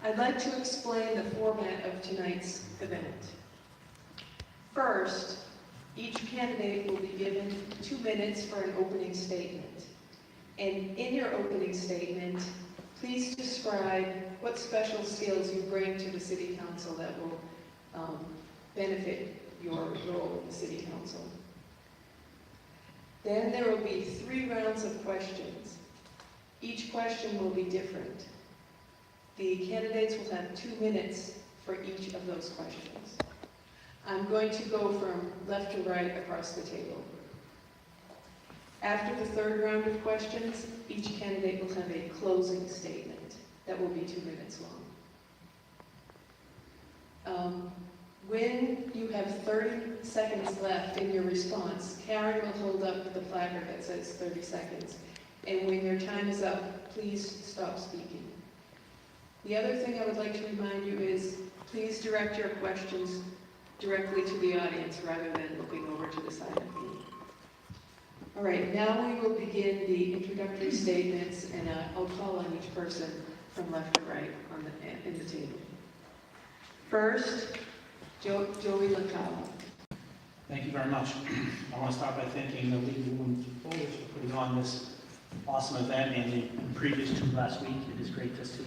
I'd like to explain the format of tonight's event. First, each candidate will be given 2 minutes for an opening statement. And in your opening statement, please describe what special skills you bring to the City Council that will benefit your role in the City Council. Then there will be 3 rounds of questions. Each question will be different. The candidates will have 2 minutes for each of those questions. I'm going to go from left to right across the table. After the 3rd round of questions, each candidate will have a closing statement that will be 2 minutes long. When you have 30 seconds left in your response, Karen will hold up the placard that says 30 seconds. And when your time is up, please stop speaking. The other thing I would like to remind you is, please direct your questions directly to the audience rather than looking over to the side of me. All right, now we will begin the introductory statements, and I'll call on each person from left to right in the table. First, Joey LaCava. Thank you very much. I want to start by thanking the League of Women Voters for putting on this awesome event, and the previous 2 last week. It is great to see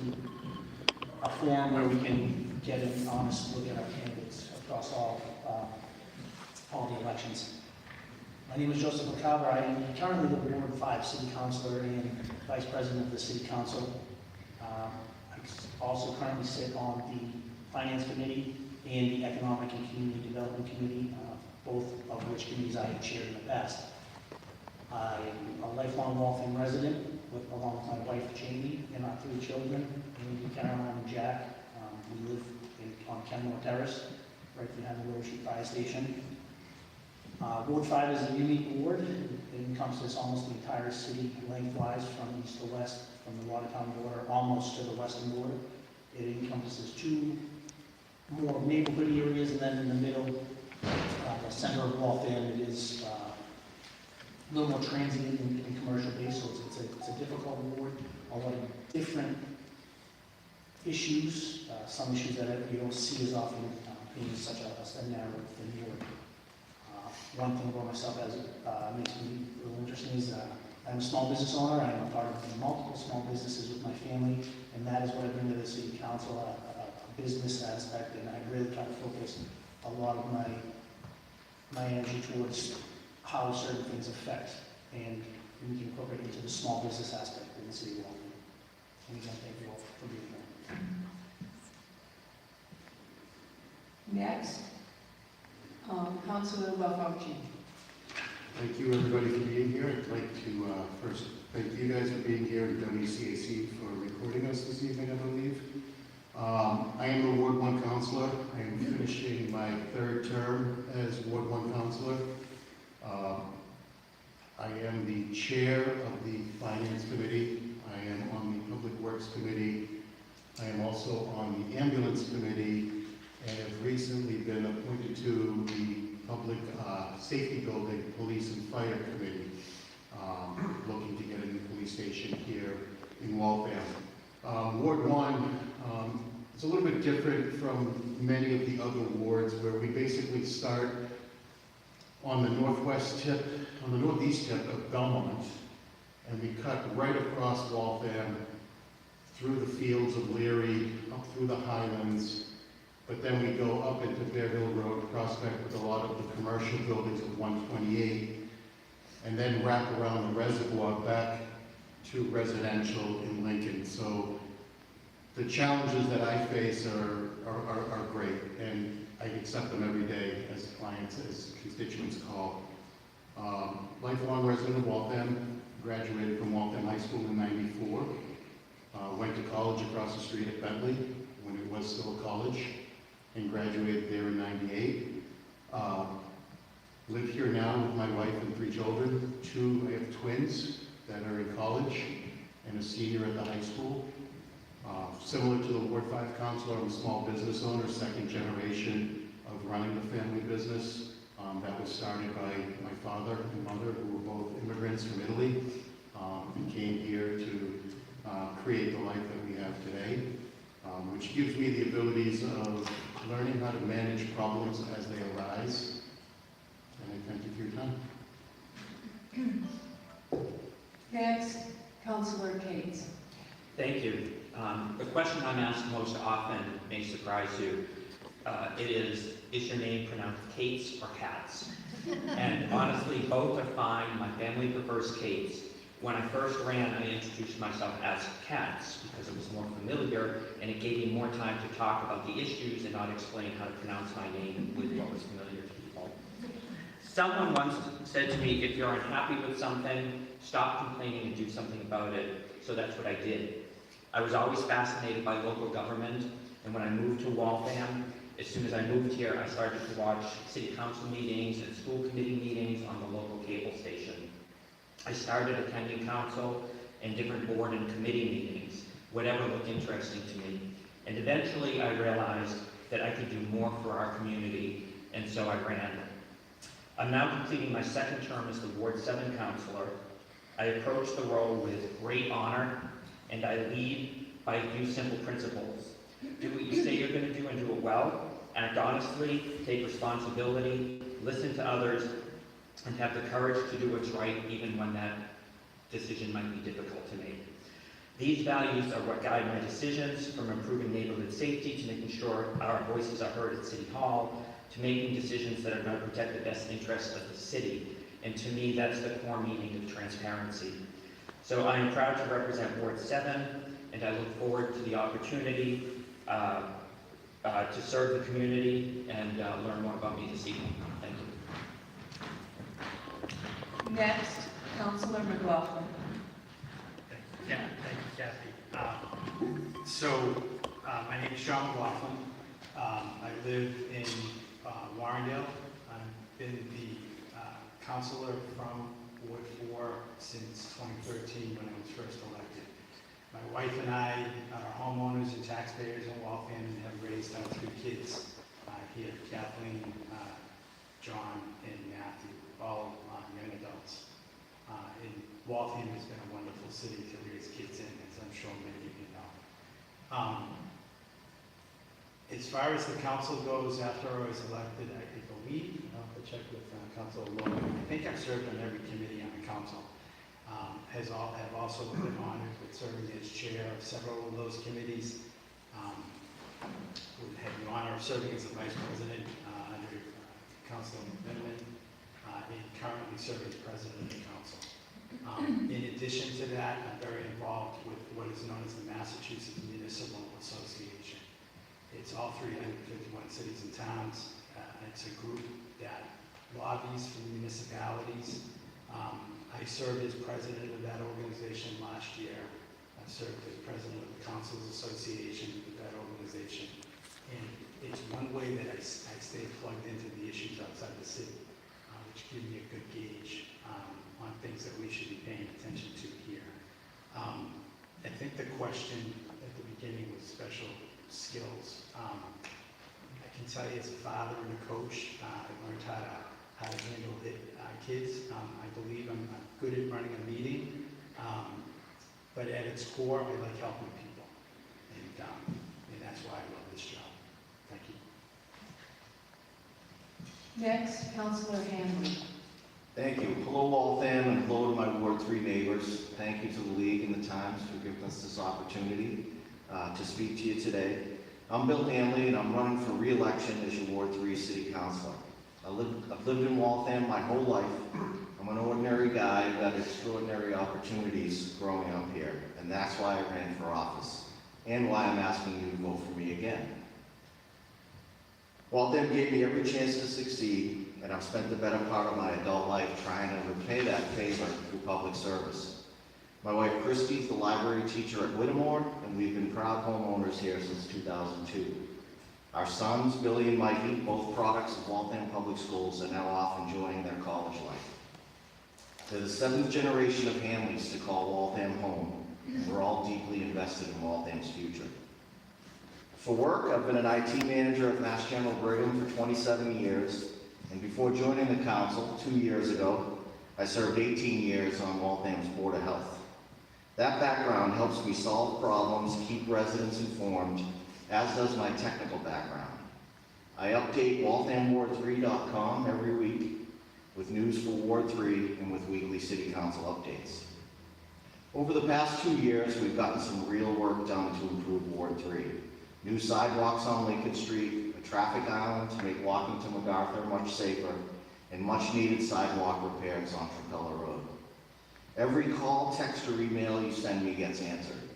a forum where we can get an honest look at our candidates across all the elections. My name is Joseph LaCava. I am currently the Ward 5 City Councilor and Vice President of the City Council. I also currently sit on the Finance Committee and the Economic and Community Development Committee, both of which committees I have chaired in the past. I'm a lifelong Waltham resident, along with my wife Jamie and our 3 children, Andy, Caroline, and Jack. We live on Kenmore Terrace, right behind the Willow Street Fire Station. Ward 5 is a unique ward. It encompasses almost the entire city lengthwise, from east to west, from the Watertown border almost to the western border. It encompasses 2 more neighborhood areas, and then in the middle, the center of Waltham, it is a little more transient and commercial based, so it's a difficult ward, a lot of different issues, some issues that you don't see as often being such a narrow thin ward. One thing about myself that makes me a little interesting is I'm a small business owner. I'm a part of multiple small businesses with my family, and that is what I bring to the City Council, a business aspect, and I really try to focus a lot of my energy towards how certain things affect, and we can incorporate into the small business aspect in the City of Waltham. And again, thank you all for being here. Next, Councilor Lavauci. Thank you, everybody, for being here. I'd like to first thank you guys for being here, and WCAC for recording us this evening, I believe. I am a Ward 1 councilor. I am finishing my 3rd term as Ward 1 councilor. I am the chair of the Finance Committee. I am on the Public Works Committee. I am also on the Ambulance Committee, and have recently been appointed to the Public Safety Building, Police and Fire Committee, looking to get a new police station here in Waltham. Ward 1 is a little bit different from many of the other wards, where we basically start on the northwest tip, on the northeast tip of Belmont, and we cut right across Waltham, through the fields of Leary, up through the Highlands, but then we go up into Bear Hill Road, Prospect, with a lot of the commercial buildings of 128, and then wrap around the reservoir back to residential in Lincoln. So the challenges that I face are great, and I accept them every day as clients, as constituents call. Lifelong resident of Waltham, graduated from Waltham High School in '94. Went to college across the street at Bentley when it was still a college, and graduated there in '98. Live here now with my wife and 3 children. I have twins that are in college and a senior at the high school. Similar to the Ward 5 councilor, I'm a small business owner, 2nd generation of running the family business. That was started by my father and mother, who were both immigrants from Italy, and came here to create the life that we have today. which gives me the abilities of learning how to manage problems as they arise. And I thank you for your time. Next, Councilor Cates. Thank you. The question I'm asked most often may surprise you. It is your name pronounced Cates or Cats? And honestly, both are fine. My family prefers Cates. When I first ran, I introduced myself as Cats because it was more familiar and it gave me more time to talk about the issues and not explain how to pronounce my name with what was familiar to people. Someone once said to me, if you're unhappy with something, stop complaining and do something about it. So that's what I did. I was always fascinated by local government, and when I moved to Waltham, as soon as I moved here, I started to watch city council meetings and school committee meetings on the local cable station. I started attending council and different board and committee meetings, whatever looked interesting to me. And eventually I realized that I could do more for our community, and so I ran. I'm now completing my second term as the Ward 7 councilor. I approach the role with great honor, and I lead by a few simple principles. Do what you say you're going to do and do it well. Act honestly, take responsibility, listen to others, and have the courage to do what's right even when that decision might be difficult to make. These values are what guide my decisions, from improving neighborhood safety to making sure our voices are heard at City Hall, to making decisions that are going to protect the best interests of the city. And to me, that's the core meaning of transparency. So I am proud to represent Ward 7, and I look forward to the opportunity to serve the community and learn more about me this evening. Thank you. Next, Councilor McLaughlin. Yeah, thank you, Kathy. My name is John McLaughlin. I live in Warrendale. I've been the councilor from Ward 4 since 2013 when I was first elected. My wife and I are homeowners and taxpayers in Waltham and have raised our 3 kids here, Kathleen, John, and Matthew, all young adults. And Waltham has been a wonderful city to raise kids in, as I'm sure many of you know. As far as the council goes, after I was elected, I believe, I'll have to check with Councilor Logan, I think I've served on every committee on the council. Have also been honored with serving as chair of several of those committees. We had the honor of serving as the vice president under Councilor McMiniman, and currently serve as president of the council. In addition to that, I'm very involved with what is known as the Massachusetts Municipal Association. It's all 351 cities and towns. It's a group that lobbies for municipalities. I served as president of that organization last year. I served as president of the Councils Association with that organization. And it's one way that I stay plugged into the issues outside the city, which give me a good gauge on things that we should be paying attention to here. I think the question at the beginning was special skills. I can tell you as a father and a coach, I learned how to handle kids. I believe I'm good at running a meeting, but at its core, I like helping people, and that's why I love this job. Thank you. Next, Councilor Hanley. Thank you. Hello, Waltham, and hello to my Ward 3 neighbors. Thank you to the League and the Times for giving us this opportunity to speak to you today. I'm Bill Hanley, and I'm running for re-election as your Ward 3 City Councilor. I've lived in Waltham my whole life. I'm an ordinary guy who got extraordinary opportunities growing up here, and that's why I ran for office, and why I'm asking you to vote for me again. Waltham gave me every chance to succeed, and I've spent the better part of my adult life trying to repay that favor through public service. My wife Christy is the library teacher at Whittemore, and we've been proud homeowners here since 2002. Our sons, Billy and Mikey, both products of Waltham Public Schools, are now off enjoying their college life. They're the 7th generation of Hamleys to call Waltham home, and we're all deeply invested in Waltham's future. For work, I've been an IT manager at Mass General Brigham for 27 years, and before joining the council 2 years ago, I served 18 years on Waltham's Board of Health. That background helps me solve problems, keep residents informed, as does my technical background. I update WalthamWard3.com every week with news for Ward 3 and with weekly City Council updates. Over the past 2 years, we've gotten some real work done to improve Ward 3. New sidewalks on Lincoln Street, a traffic island to make walking to MacArthur much safer, and much needed sidewalk repairs on Trapella Road. Every call, text, or email you send me gets answered,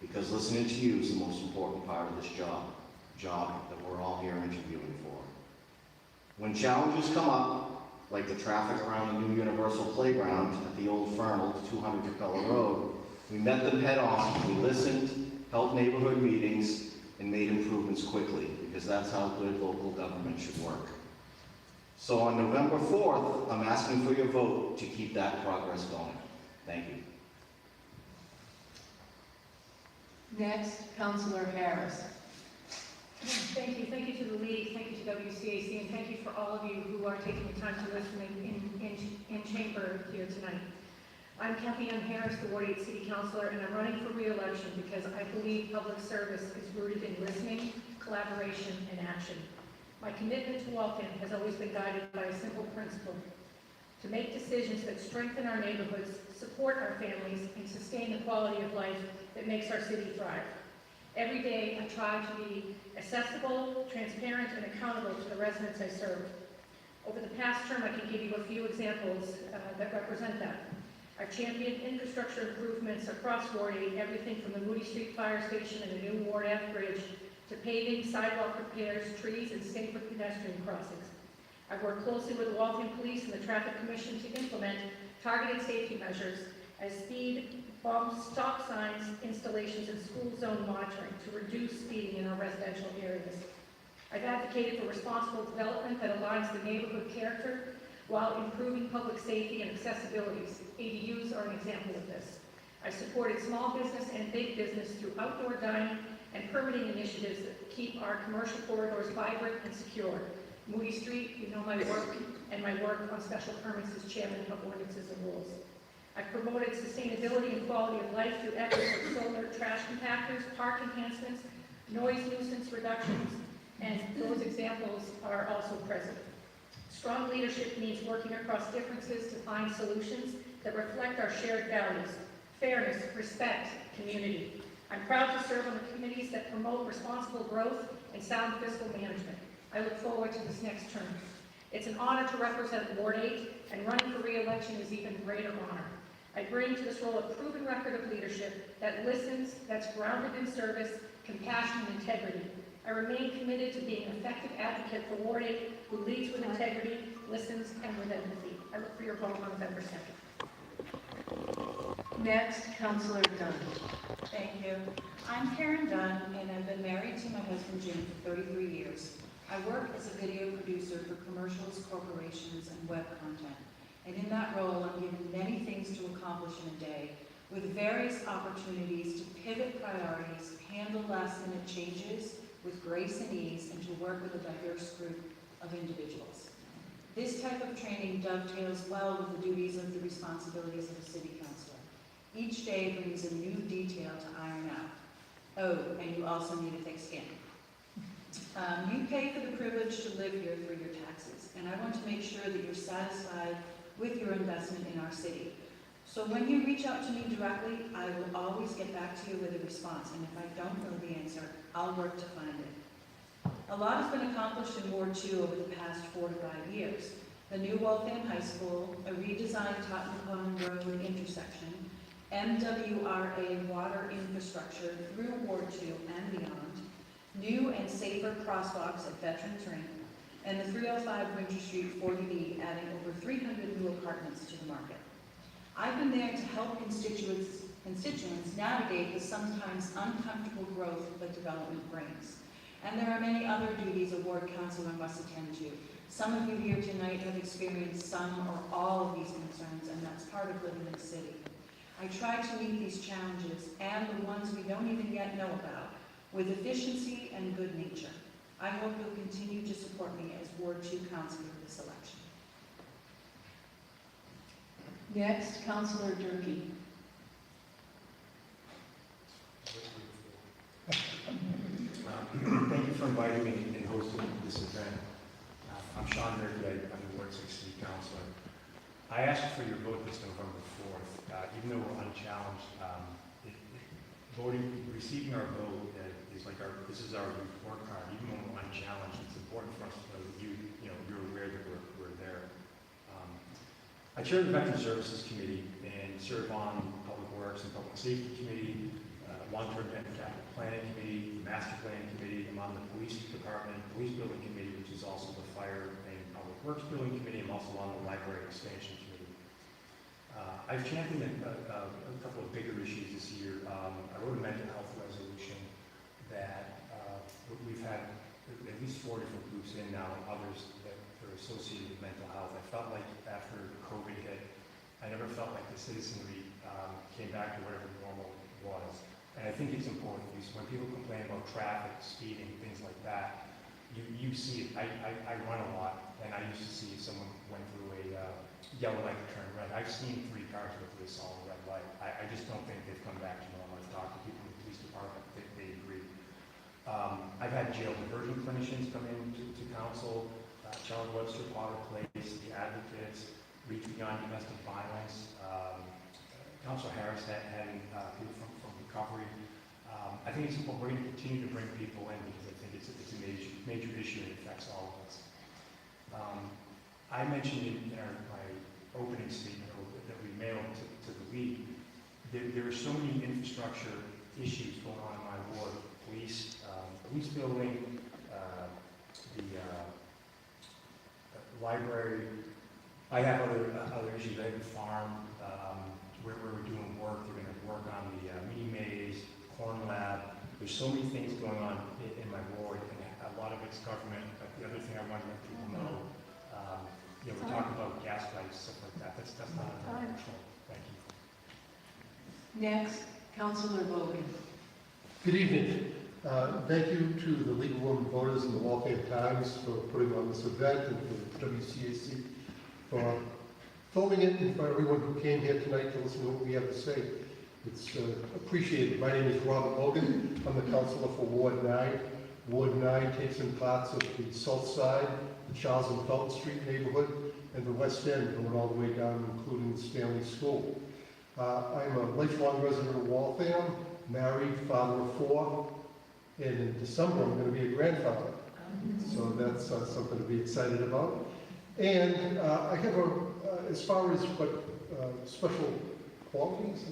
because listening to you is the most important part of this job that we're all here interviewing for. When challenges come up, like the traffic around the new Universal Playground at the old Fernald, 200 Trapella Road, we met them head on, we listened, held neighborhood meetings, and made improvements quickly, because that's how good local government should work. So on November 4th, I'm asking for your vote to keep that progress going. Thank you. Next, Councilor Harris. Thank you. Thank you to the League, thank you to WCAC, and thank you for all of you who are taking the time to listen in chamber here tonight. I'm Kathy Ann Harris, the Ward 8 City Councilor, and I'm running for re-election because I believe public service is rooted in listening, collaboration, and action. My commitment to Waltham has always been guided by a simple principle: to make decisions that strengthen our neighborhoods, support our families, and sustain the quality of life that makes our city thrive. Every day, I try to be accessible, transparent, and accountable to the residents I serve. Over the past term, I can give you a few examples that represent that. I've championed infrastructure improvements across Ward 8, everything from the Moody Street Fire Station and the new Ward F Bridge to paving, sidewalk repairs, trees, and safer pedestrian crossings. I've worked closely with the Waltham Police and the Traffic Commission to implement targeted safety measures as speed bumps, stop signs, installations, and school zone monitoring to reduce speeding in our residential areas. I've advocated for responsible development that aligns the neighborhood character while improving public safety and accessibility. ADUs are an example of this. I've supported small business and big business through outdoor dining and permitting initiatives that keep our commercial corridors vibrant and secure. Moody Street, you know my work, and my work on special permits as chairman of ordinances and rules. I've promoted sustainability and quality of life through efforts of solar trash compactors, park enhancements, noise nuisance reductions, and those examples are also present. Strong leadership means working across differences to find solutions that reflect our shared values: fairness, respect, community. I'm proud to serve on the committees that promote responsible growth and sound fiscal management. I look forward to this next term. It's an honor to represent Ward 8, and running for re-election is even greater honor. I bring to this role a proven record of leadership that listens, that's grounded in service, compassion, and integrity. I remain committed to being an effective advocate for Ward 8 who leads with integrity, listens, and with empathy. I look for your vote on November 2nd. Next, Councilor Dunn. Thank you. I'm Karen Dunn, and I've been married to my husband Jim for 33 years. I work as a video producer for commercials, corporations, and web content. And in that role, I'm given many things to accomplish in a day, with various opportunities to pivot priorities, handle last-minute changes with grace and ease, and to work with a diverse group of individuals. This type of training dovetails well with the duties of the responsibilities of a city councilor. Each day brings a new detail to iron out. Oh, and you also need a thick skin. You pay for the privilege to live here through your taxes, and I want to make sure that you're satisfied with your investment in our city. So when you reach out to me directly, I will always get back to you with a response, and if I don't know the answer, I'll work to find it. A lot has been accomplished in Ward 2 over the past 4 to 5 years. The new Waltham High School, a redesigned Tottenham Pond Road intersection, MWRA water infrastructure through Ward 2 and beyond, new and safer crosswalks at Veterans Rink, and the 305 Winter Street 40B adding over 300 new apartments to the market. I've been there to help constituents navigate the sometimes uncomfortable growth that development brings. And there are many other duties a ward councilor must attend to. Some of you here tonight have experienced some or all of these concerns, and that's part of living in the city. I try to meet these challenges, and the ones we don't even yet know about, with efficiency and good nature. I hope you'll continue to support me as Ward 2 councilor this election. Next, Councilor Durkee. Thank you for inviting me and hosting this event. I'm Sean Murphy, I'm the Ward 6 City Councilor. I asked for your vote this November 4th. Even though we're unchallenged, receiving our vote is like this is our report card. Even when we're unchallenged, it's important for us to know that you're aware that we're there. I chair the Veteran Services Committee and serve on Public Works and Public Safety Committee, Long-Term Debt and Capital Planning Committee, Master Plan Committee. I'm on the Police Department, Police Building Committee, which is also the Fire and Public Works Building Committee. I'm also on the Library Expansion Committee. I've championed a couple of bigger issues this year. I wrote a mental health resolution that we've had at least 4 different groups in now, and others that are associated with mental health. I felt like after COVID hit, I never felt like the citizenry came back to whatever normal was. And I think it's important, because when people complain about traffic, speeding, things like that, you see it. I run a lot, and I used to see if someone went through a yellow light to turn red. I've seen 3 cars go through a solid red light. I just don't think they've come back to normal. I've talked to people in the police department, they agree. I've had jail diversion clinicians come in to council, Charles Webster, Potter Place, the advocates, Reach Beyond Domestic Violence, Councilor Harris having people from recovery. I think it's important. We're going to continue to bring people in because I think it's a major issue and it affects all of us. I mentioned in my opening statement that we mailed to the league, there are so many infrastructure issues going on in my ward: police building, the library. I have other issues. I have the farm where we're doing work. They're going to work on the mini maze, corn lab. There's so many things going on in my ward, and a lot of it's government. But the other thing I want to let people know, we're talking about gas pipes, stuff like that. That's not under our control. Thank you. Next, Councilor Logan. Good evening. Thank you to the League of Women Voters and the Waltham Times for putting on this event, and for WCAC for filming it, and for everyone who came here tonight to listen to what we have to say. It's appreciated. My name is Robert Logan. I'm the councilor for Ward 9. Ward 9 takes in parts of the south side, the Charles and Felton Street neighborhood, and the west end, going all the way down, including the Stanley School. I'm a lifelong resident of Waltham, married, father of 4, and in December I'm going to be a grandfather. So that's something to be excited about. And I have as far as what special qualities,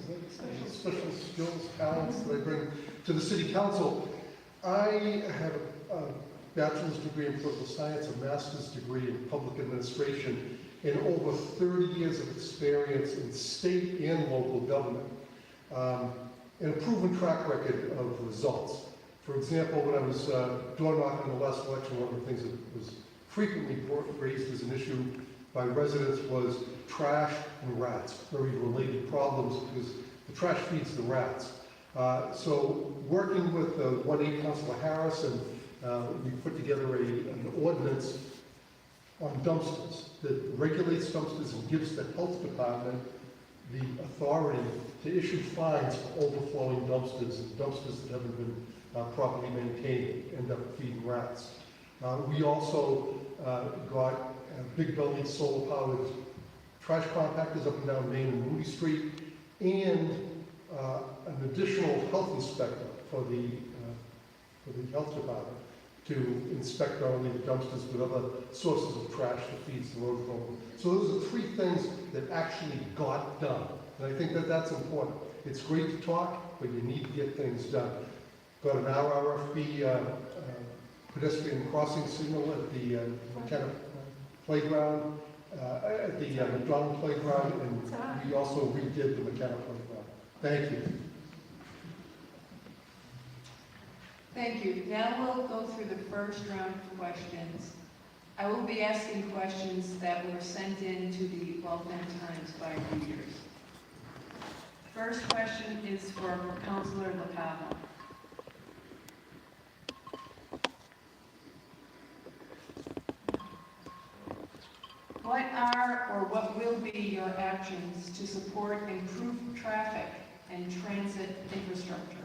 special skills, talents that I bring to the city council, I have a bachelor's degree in political science, a master's degree in public administration, and over 30 years of experience in state and local government, and a proven track record of results. For example, when I was door knocking in the last election, one of the things that was frequently raised as an issue by residents was trash and rats, very related problems, because the trash feeds the rats. So working with 1A Councilor Harris, and we put together an ordinance on dumpsters that regulates dumpsters and gives the health department the authority to issue fines for overflowing dumpsters, and dumpsters that haven't been properly maintained end up feeding rats. We also got big bellied solar powered trash compactors up and down Main and Moody Street, and an additional health inspector for the health department to inspect not only the dumpsters but other sources of trash that feeds the road program. So those are 3 things that actually got done, and I think that that's important. It's great to talk, but you need to get things done. Got an RRFB pedestrian crossing signal at the McKenna playground, at the McDonald playground, and we also redid the McKenna playground. Thank you. Thank you. Now we'll go through the first round of questions. I will be asking questions that were sent in to the Waltham Times by readers. First question is for Councilor LaCava. What are or what will be your actions to support improved traffic and transit infrastructure?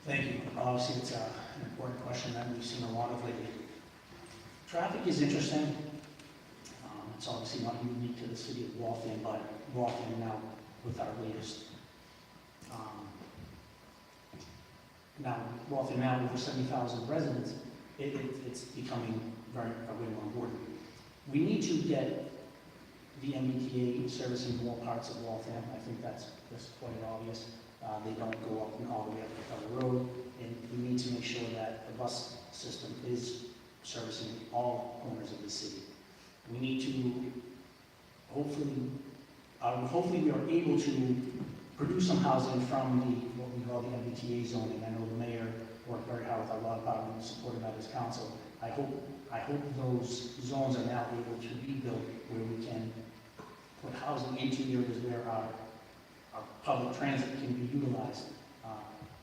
Thank you. obviously it's an important question that we've seen a lot of lately. Traffic is interesting. It's obviously not unique to the city of Waltham, but Waltham now with our latest, Waltham now over 70,000 residents, it's becoming very more important. We need to get the MBTA servicing more parts of Waltham. I think that's quite obvious. They don't go up and all the way up the road, and we need to make sure that the bus system is servicing all corners of the city. We need to hopefully we are able to produce some housing from what we call the MBTA zoning. I know the mayor worked very hard with our law department, supported by this council. I hope those zones are now able to be built where we can put housing into areas where our public transit can be utilized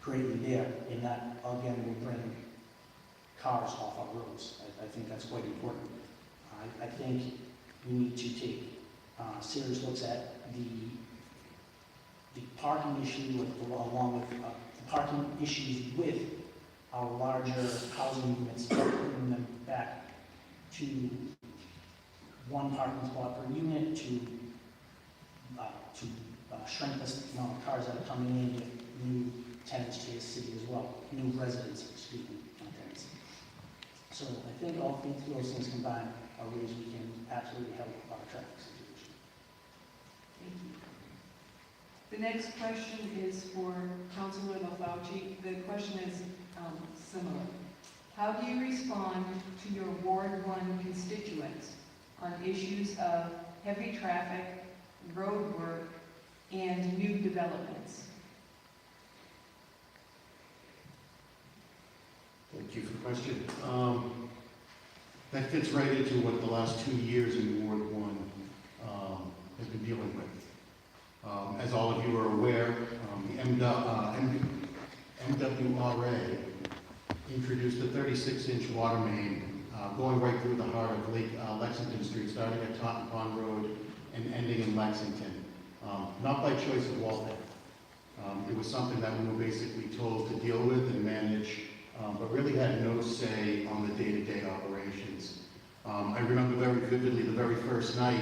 greatly there, and that again will bring cars off our roads. I think that's quite important. I think we need to take serious looks at the parking issue along with the parking issues with our larger housing units, bringing them back to one parking spot per unit to shrink the amount of cars that are coming in with new tenants to the city as well, new residents, excuse me, not tenants. So I think all three of those things combined are ways we can absolutely help our traffic situation. Thank you. The next question is for Councilor LaFauci. The question is similar. How do you respond to your Ward 1 constituents on issues of heavy traffic, road work, and new developments? Thank you for the question. That fits right into what the last 2 years in Ward 1 has been dealing with. As all of you are aware, the MWRA introduced a 36-inch water main going right through the heart of Lexington Street, starting at Taunton Pond Road and ending in Lexington. Not by choice of Waltham. It was something that we were basically told to deal with and manage, but really had no say on the day-to-day operations. I remember very vividly the very first night,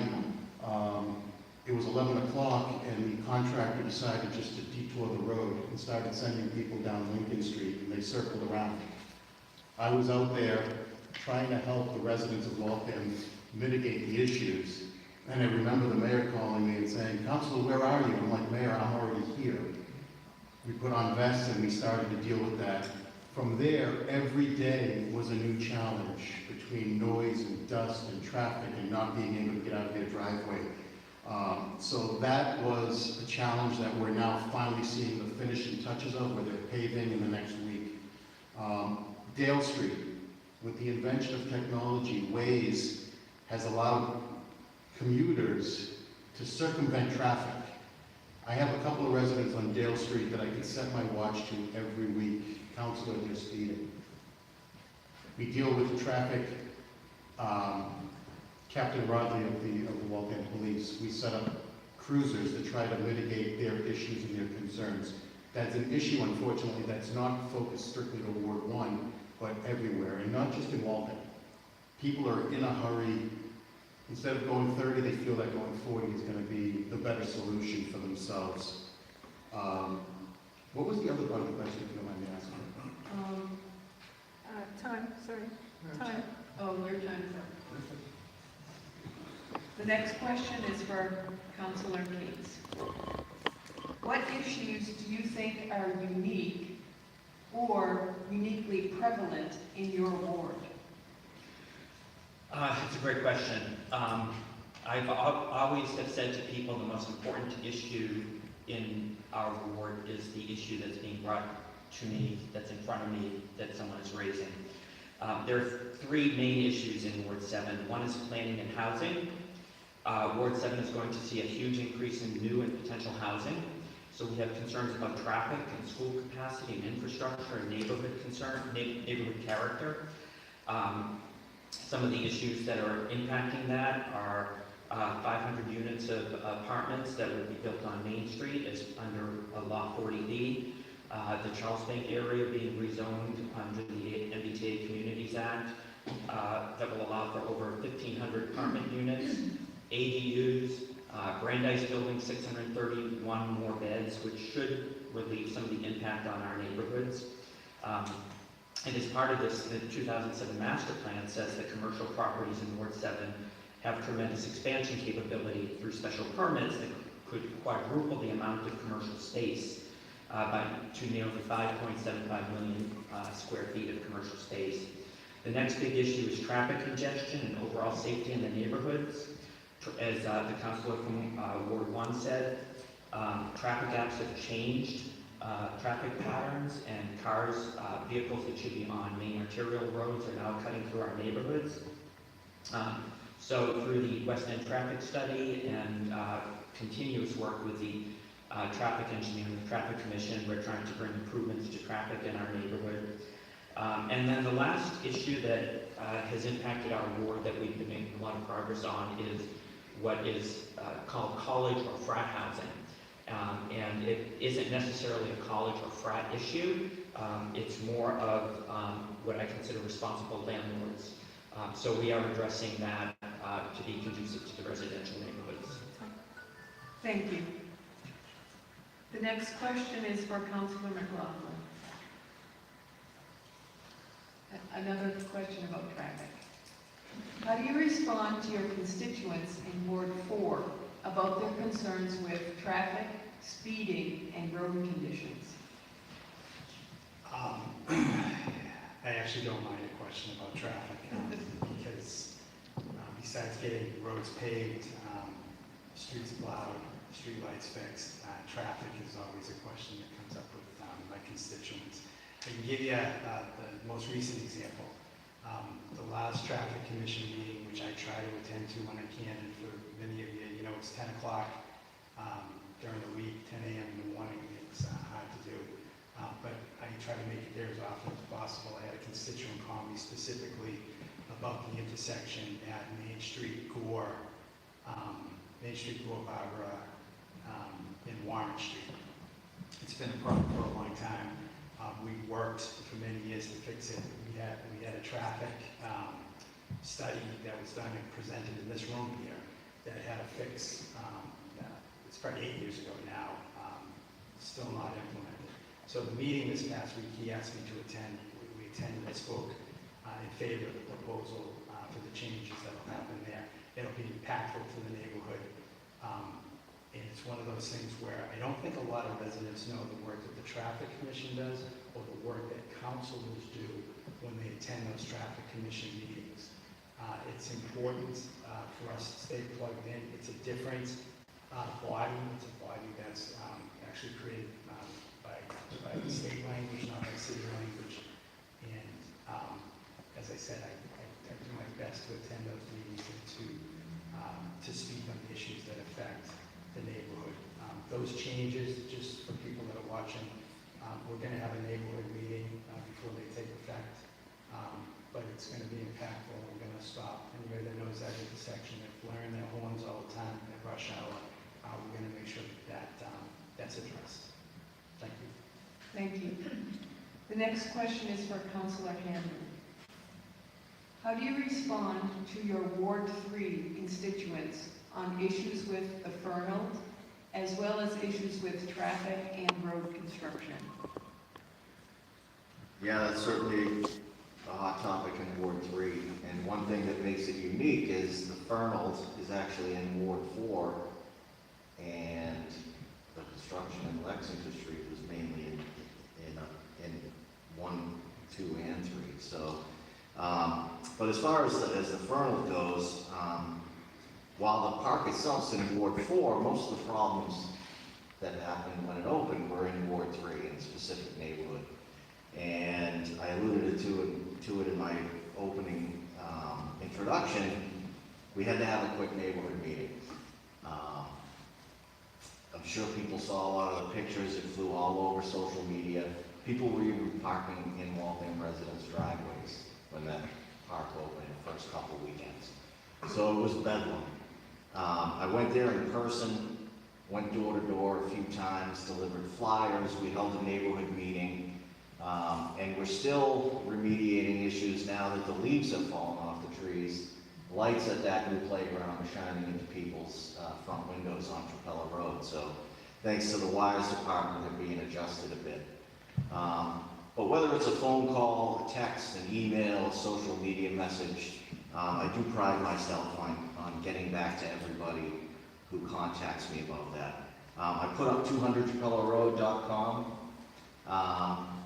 it was 11 o'clock and the contractor decided just to detour the road and started sending people down Lincoln Street, and they circled around. I was out there trying to help the residents of Waltham mitigate the issues, and I remember the mayor calling me and saying, "Councilor, where are you?" I'm like, "Mayor, I'm already here." We put on vests and we started to deal with that. From there, every day was a new challenge between noise and dust and traffic and not being able to get out of their driveway. So that was a challenge that we're now finally seeing the finishing touches of, where they're paving in the next week. Dale Street, with the invention of technology, Waze has allowed commuters to circumvent traffic. I have a couple of residents on Dale Street that I can set my watch to every week. Councilor, they're speeding. We deal with the traffic. Captain Rodley of the Waltham Police, we set up cruisers to try to mitigate their issues and their concerns. That's an issue, unfortunately, that's not focused strictly to Ward 1, but everywhere, and not just in Waltham. People are in a hurry. Instead of going 30, they feel that going 40 is going to be the better solution for themselves. What was the other part of the question, if you don't mind me asking? Time. Oh, we're time for. The next question is for Councilor Cates. What issues do you think are unique or uniquely prevalent in your ward? It's a great question. I've always have said to people the most important issue in our ward is the issue that's being brought to me, that's in front of me, that someone is raising. There are three main issues in Ward 7. One is planning and housing. Ward 7 is going to see a huge increase in new and potential housing. So we have concerns about traffic and school capacity and infrastructure and neighborhood character. Some of the issues that are impacting that are 500 units of apartments that will be built on Main Street as under a Law 40D. the Charles Bank area being rezoned under the MBTA Communities Act that will allow for over 1,500 apartment units, ADUs, Brandeis Building, 631 more beds, which should relieve some of the impact on our neighborhoods. And as part of this, the 2007 master plan says that commercial properties in Ward 7 have tremendous expansion capability through special permits that could quadruple the amount of commercial space to nearly 5.75 million square feet of commercial space. The next big issue is traffic congestion and overall safety in the neighborhoods. As the councilor from Ward 1 said, traffic apps have changed traffic patterns, and vehicles that should be on main arterial roads are now cutting through our neighborhoods. So through the West End Traffic Study and continuous work with the traffic engineer and the Traffic Commission, we're trying to bring improvements to traffic in our neighborhood. And then the last issue that has impacted our ward that we've been making a lot of progress on is what is called college or frat housing. And it isn't necessarily a college or frat issue. It's more of what I consider responsible landlords. So we are addressing that to be conducive to the residential neighborhoods. Thank you. The next question is for Councilor McLaughlin. Another question about traffic. How do you respond to your constituents in Ward 4 about their concerns with traffic, speeding, and road conditions? I actually don't mind a question about traffic because besides getting roads paved, streets plowed, streetlights fixed, traffic is always a question that comes up with my constituents. I can give you the most recent example. The last traffic commission meeting, which I try to attend to when I can, and for many of you, you know, it's 10 o'clock during the week, 10 a.m. in the morning. It's hard to do, but I try to make it there as often as possible. I had a constituent call me specifically about the intersection at Main Street, Barbara, and Warren Street. It's been a problem for a long time. We worked for many years to fix it. We had a traffic study that was done and presented in this room here that had a fix. It's probably 8 years ago now, still not implemented. So the meeting this past week, he asked me to attend. We attended and spoke in favor of the proposal for the changes that will happen there. It'll be impactful to the neighborhood. And it's one of those things where I don't think a lot of residents know the work that the Traffic Commission does or the work that councilors do when they attend those Traffic Commission meetings. It's important for us to stay plugged in. It's a different body. It's a body that's actually created by the state language, not by city language. And as I said, I do my best to attend those meetings and to speak on the issues that affect the neighborhood. Those changes, just for people that are watching, we're going to have a neighborhood meeting before they take effect, but it's going to be impactful. We're going to stop anybody that knows that intersection. They're blaring their horns all the time at rush hour. We're going to make sure that that's addressed. Thank you. Thank you. The next question is for Councilor Hanlon. How do you respond to your Ward 3 constituents on issues with the Fernald, as well as issues with traffic and road construction? Yeah, that's certainly a hot topic in Ward 3. And one thing that makes it unique is the Fernald is actually in Ward 4, and the construction in Lexington Street was mainly in 1, 2, and 3. So, but as far as the Fernald goes, while the park itself is in Ward 4, most of the problems that happened when it opened were in Ward 3, in a specific neighborhood. And I alluded to it in my opening introduction. We had to have a quick neighborhood meeting. I'm sure people saw a lot of the pictures. It flew all over social media. People were even parking in Waltham residents' driveways when that park opened the first couple weekends. So it was bedlam. I went there in person went door to door a few times, delivered flyers, we held a neighborhood meeting, and we're still remediating issues now that the leaves have fallen off the trees. Lights at that new playground are shining into people's front windows on Trapella Road, so thanks to the wires department, they're being adjusted a bit. But whether it's a phone call, a text, an email, a social media message, I do pride myself on getting back to everybody who contacts me about that. I put up 200trapellaroad.com.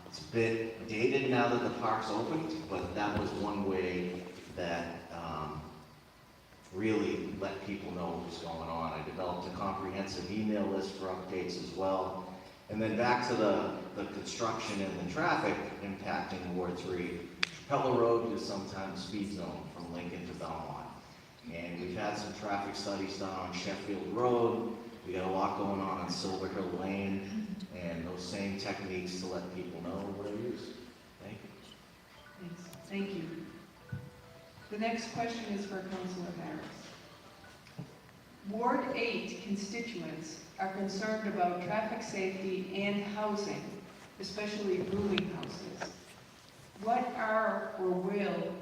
It's a bit dated now that the park's opened, but that was one way that really let people know what was going on. I developed a comprehensive email list for updates as well. And then back to the construction and the traffic impacting Ward 3. Trapella Road is sometimes speed zone from Lincoln to Belmont. And we've had some traffic studies done on Sheffield Road. We got a lot going on Silver Hill Lane, and those same techniques to let people know what I use. Thank you. Thanks. Thank you. The next question is for Councilor Harris. Ward 8 constituents are concerned about traffic safety and housing, especially rooming houses. What are or will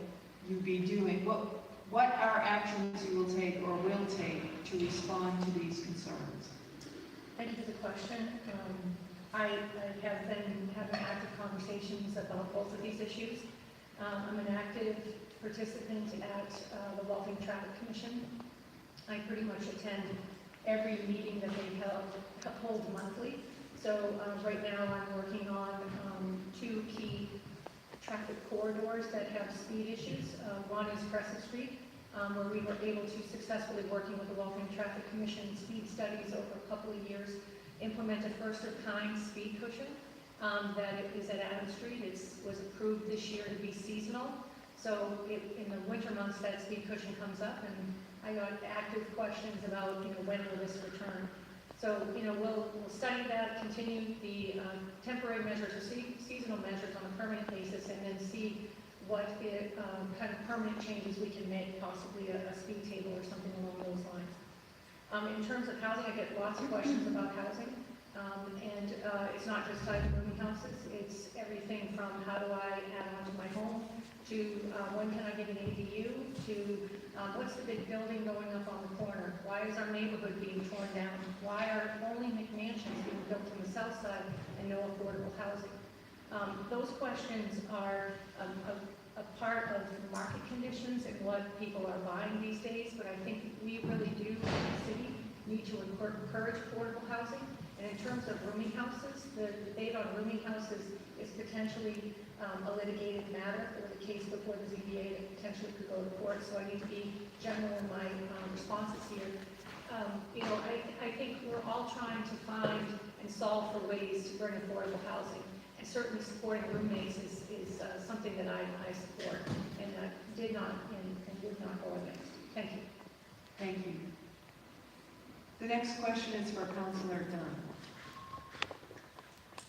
you be doing? What are actions you will take or will take to respond to these concerns? Thank you for the question. I have been having active conversations about both of these issues. I'm an active participant at the Waltham Traffic Commission. I pretty much attend every meeting that they hold monthly. So right now I'm working on 2 key traffic corridors that have speed issues. One is Crescent Street, where we were able to successfully, working with the Waltham Traffic Commission speed studies over a couple of years, implement a first-of-kind speed cushion that is at Adams Street. It was approved this year to be seasonal. So in the winter months, that speed cushion comes up, and I got active questions about, when will this return? So, we'll study that, continue the temporary measures or seasonal measures on a permanent basis, and then see what kind of permanent changes we can make, possibly a speed table or something along those lines. In terms of housing, I get lots of questions about housing, and it's not just tied to rooming houses. It's everything from how do I add on to my home, to when can I get an ADU, to what's the big building going up on the corner? Why is our neighborhood being torn down? Why are only McMansions being built on the south side and no affordable housing? Those questions are a part of market conditions and what people are buying these days, but I think we really do, as a city, need to encourage affordable housing. And in terms of rooming houses, the debate on rooming houses is potentially a litigated matter. There was a case before the ZBA that potentially could go to court, so I need to be general in my responses here. I think we're all trying to find and solve for ways to bring affordable housing. And certainly supporting roommates is something that I support and did not and would not go against. Thank you. Thank you. The next question is for Councilor Dunn.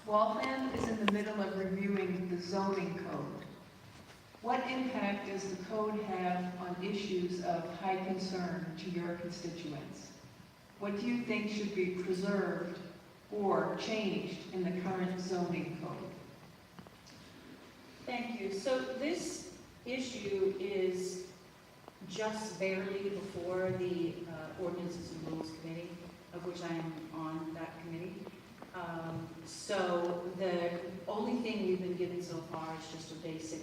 Waltham is in the middle of reviewing the zoning code. What impact does the code have on issues of high concern to your constituents? What do you think should be preserved or changed in the current zoning code? Thank you. So this issue is just barely before the Ordinances and Rules Committee, of which I am on that committee. So the only thing we've been given so far is just a basic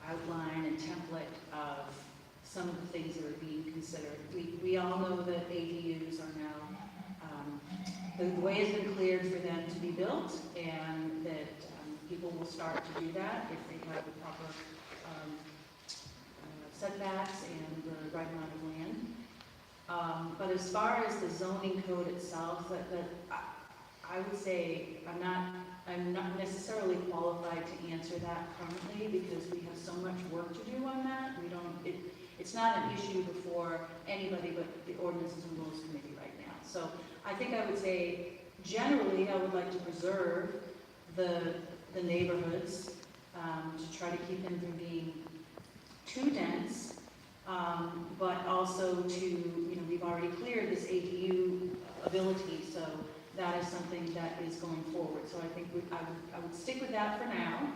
outline and template of some of the things that are being considered. We all know that ADUs are now, the way has been cleared for them to be built, and that people will start to do that if they have the proper setbacks and the right amount of land. But as far as the zoning code itself, I would say I'm not necessarily qualified to answer that currently, because we have so much work to do on that. It's not an issue before anybody but the Ordinances and Rules Committee right now. So I think I would say generally I would like to preserve the neighborhoods to try to keep them from being too dense, but also to, we've already cleared this ADU ability, so that is something that is going forward. So I think I would stick with that for now,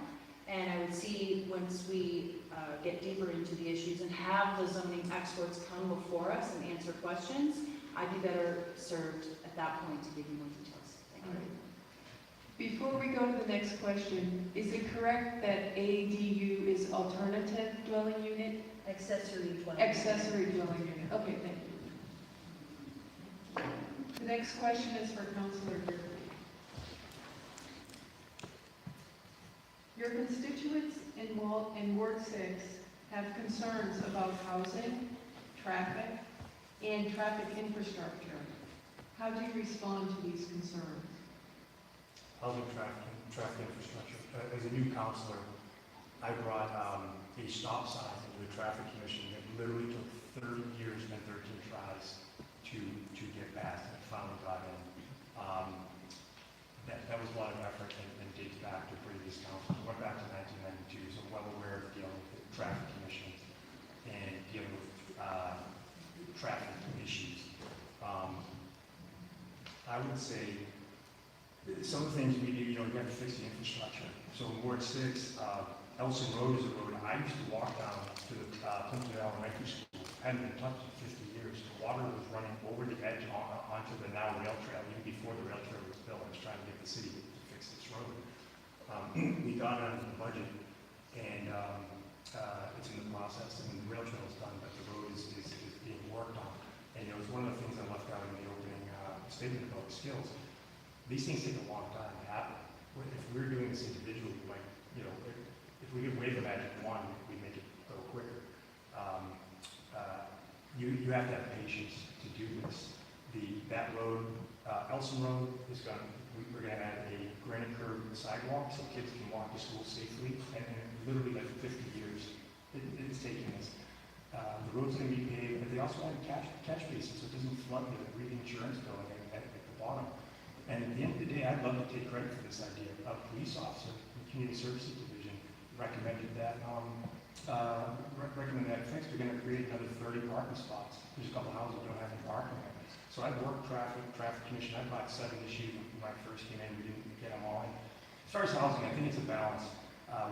and I would see once we get deeper into the issues and have the zoning experts come before us and answer questions, I'd be better served at that point to give you more details. Thank you. Before we go to the next question, is it correct that ADU is alternative dwelling unit? Accessory dwelling. Accessory dwelling unit. Okay, thank you. The next question is for Councilor Griffith. Your constituents in Ward 6 have concerns about housing, traffic, and traffic infrastructure. How do you respond to these concerns? Housing, traffic infrastructure. As a new counselor, I brought a stop sign into the traffic commission that literally took 30 years and 13 tries to get passed, and finally got in. That was a lot of effort and dates back to previous councils. Went back to 1992, so I'm well aware of dealing with traffic commissions and dealing with traffic issues. I would say some of the things we do, we have to fix the infrastructure. So in Ward 6, Elson Road is a road I used to walk down to the Plimpton Elementary School. I hadn't been touched in 50 years. The water was running over the edge onto the now rail trail, even before the rail trail was built. I was trying to get the city to fix this road. We got it under the budget, and it's in the process, and the rail trail is done, but the road is being worked on. And it was one of the things I left out in the opening statement about the skills. These things take a long time to happen. If we were doing this individually, like, if we could wave a magic wand, we'd make it go quicker. You have to have patience to do this. That road, Elson Road, we're going to add a granite curb sidewalk so kids can walk to school safely, and literally like 50 years it's taking us. The road's going to be paved, but they also want a catch basin so it doesn't flood the reinsurance bill at the bottom. And at the end of the day, I'd love to take credit for this idea. A police officer in the Community Services Division recommended that, thanks, we're going to create another 30 parking spots. There's a couple houses that don't have any parking. So I've worked traffic commission. I bought 7 issues when I first came in. We didn't get them all in. As far as housing, I think it's a balance.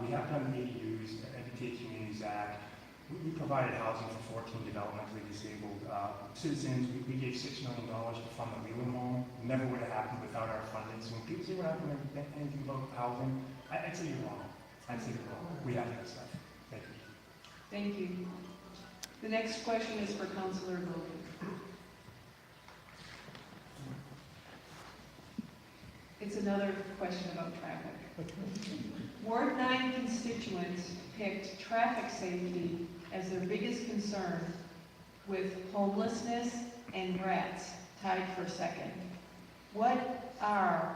We have done ADUs, MBTA Communities Act. We provided housing for 14 developmentally disabled citizens. We gave $6 million to fund the Wheeling Home. Never would have happened without our funding. So when people say we're not doing anything about housing, I'd say you're wrong. We have that stuff. Thank you. Thank you. The next question is for Councilor Logan. It's another question about traffic. Ward 9 constituents picked traffic safety as their biggest concern, with homelessness and rats tied for second. What are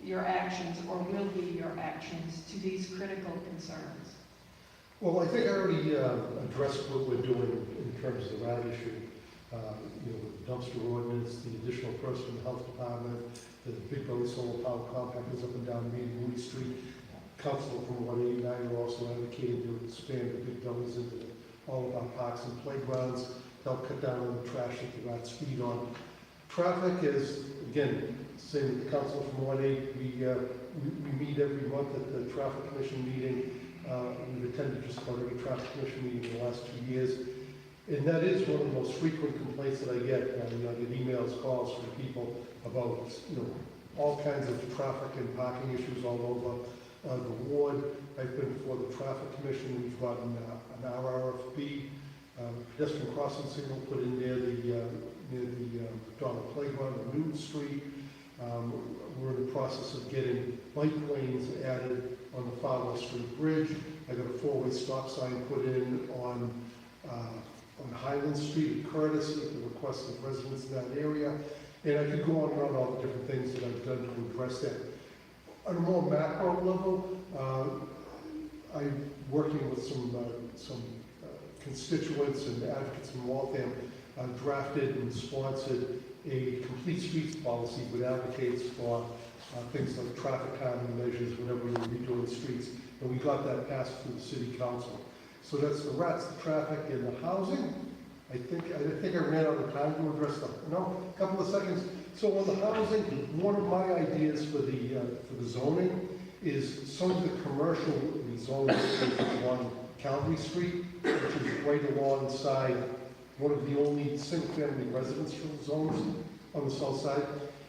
your actions, or will be your actions, to these critical concerns? Well, I think I already addressed what we're doing in terms of the rat issue. With the dumpster ordinance, the additional person in the health department, the big belly solar power compactors up and down Moody Street. Council from 189 are also advocating to expand the big bellies into all of our parks and playgrounds, help cut down on the trash that the rats feed on. Traffic is, again, same with the council from 189, we meet every month at the traffic commission meeting. We've attended just about every traffic commission meeting in the last 2 years. And that is one of the most frequent complaints that I get. I get emails, calls from people about, all kinds of traffic and parking issues all over the ward. I've been before the traffic commission. We've gotten an RRFP, pedestrian crossing signal put in near the Donald Playground on Newton Street. We're in the process of getting bike lanes added on the Far West Street Bridge. I got a 4-way stop sign put in on Highland Street at Curtis at the request of residents in that area. And I could go on and on all the different things that I've done to address that. On a more macro level, I'm working with some constituents and advocates in Waltham, drafted and sponsored a complete streets policy that advocates for things like traffic calming measures whenever we're redoing streets. And we got that passed through the city council. So that's the rats, the traffic, and the housing. I think I ran out of time to address them. No, a couple of seconds. So on the housing, one of my ideas for the zoning is some of the commercial rezoning on Calvary Street, which is right alongside one of the only single-family residential zones on the south side,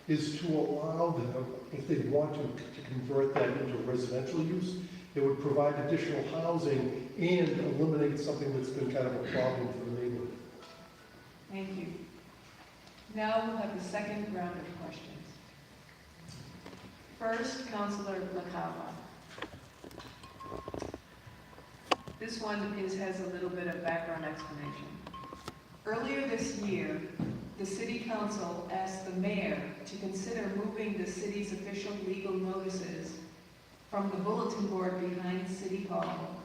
is to allow them, if they want to convert that into residential use, it would provide additional housing and eliminate something that's been kind of a problem for the neighborhood. Thank you. Now we'll have the second round of questions. First, Councilor LaCava. This one has a little bit of background explanation. Earlier this year, the City Council asked the mayor to consider moving the city's official legal notices from the bulletin board behind City Hall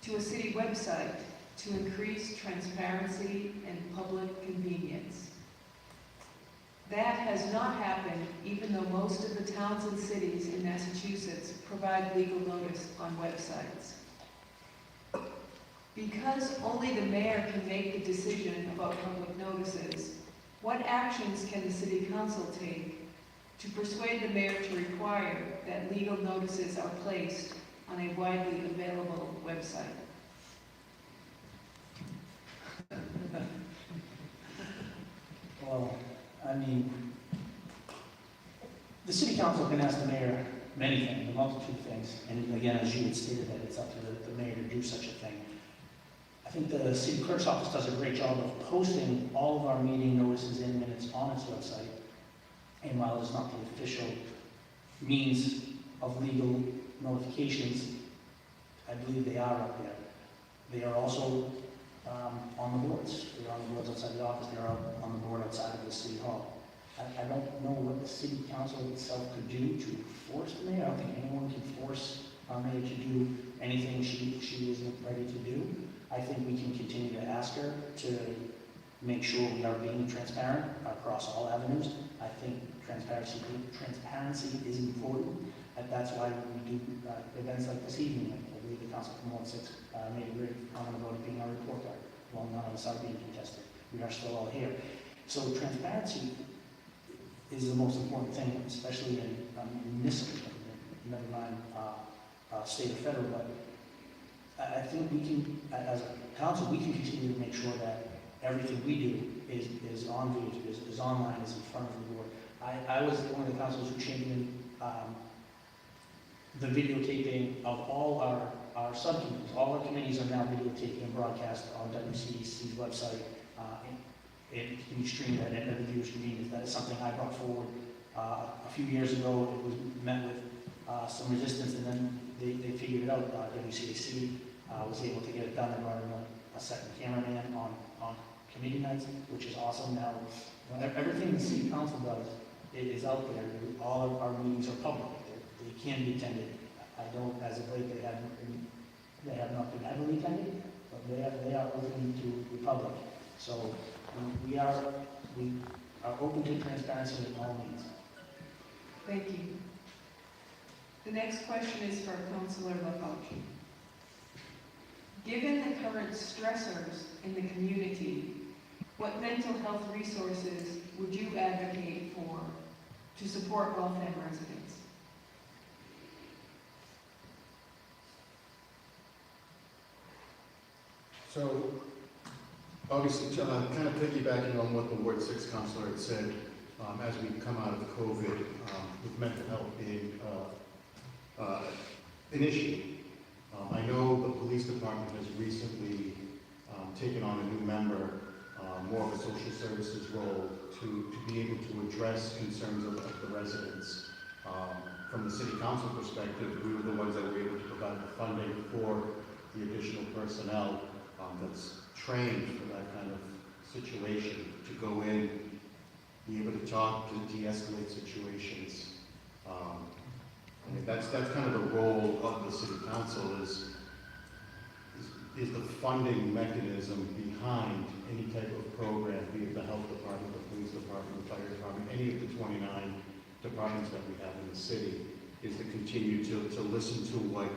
to a city website to increase transparency and public convenience. That has not happened, even though most of the towns and cities in Massachusetts provide legal notice on websites. Because only the mayor can make the decision about public notices, what actions can the City Council take to persuade the mayor to require that legal notices are placed on a widely available website? Well, I mean, the city council can ask the mayor many things, a multitude of things, and again, as you had stated, that it's up to the mayor to do such a thing. I think the city clerk's office does a great job of posting all of our meeting notices and minutes on its website, and while it's not the official means of legal notifications, I believe they are up there. They are also on the boards. They're on the boards outside the office. They're on the board outside of the city hall. I don't know what the city council itself could do to force the mayor. I don't think anyone can force our mayor to do anything she isn't ready to do. I think we can continue to ask her to make sure we are being transparent across all avenues. I think transparency is important. And that's why we do events like this evening. I believe the council from Ward 6 made a great comment about it being our report card. Well, none of us are being contested. We are still all here. So transparency is the most important thing, especially in municipal government, never mind state or federal. But I think we can, as a council, we can continue to make sure that everything we do is on video, is online, is in front of the board. I was one of the councils who championed the videotaping of all our subcommittees. All our committees are now videotaping and broadcast on WCDC's website. It can be streamed at the viewer's convenience. That is something I brought forward a few years ago. It was met with some resistance, and then they figured it out. WCAC was able to get it done. They brought in a second cameraman on committee nights, which is awesome. Now, everything the city council does is out there. All of our meetings are public. They can be attended. I don't, as of late, they have not been heavily attended, but they are open to the public. So we are open to transparency in all means. Thank you. The next question is for Councilor LaFauci. Given the current stressors in the community, what mental health resources would you advocate for to support Waltham residents? So, obviously, kind of piggybacking on what the Ward 6 councilor had said, as we come out of COVID, with mental health being an issue. I know the police department has recently taken on a new member, more of a social services role, to be able to address concerns of the residents. From the city council perspective, we were the ones that were able to provide the funding for the additional personnel that's trained for that kind of situation, to go in, be able to talk, to de-escalate situations. I mean, that's kind of the role of the city council is the funding mechanism behind any type of program, be it the health department, the police department, the fire department, any of the 29 departments that we have in the city, is to continue to listen to what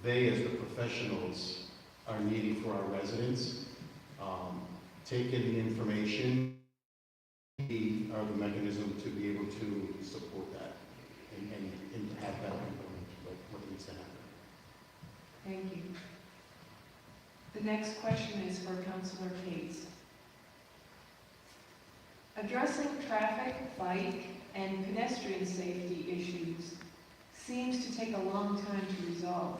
they as the professionals are needed for our residents. Take in the information, we are the mechanism to be able to support that and have that component, what needs to happen. Thank you. The next question is for Councilor Cates. Addressing traffic, bike, and pedestrian safety issues seems to take a long time to resolve.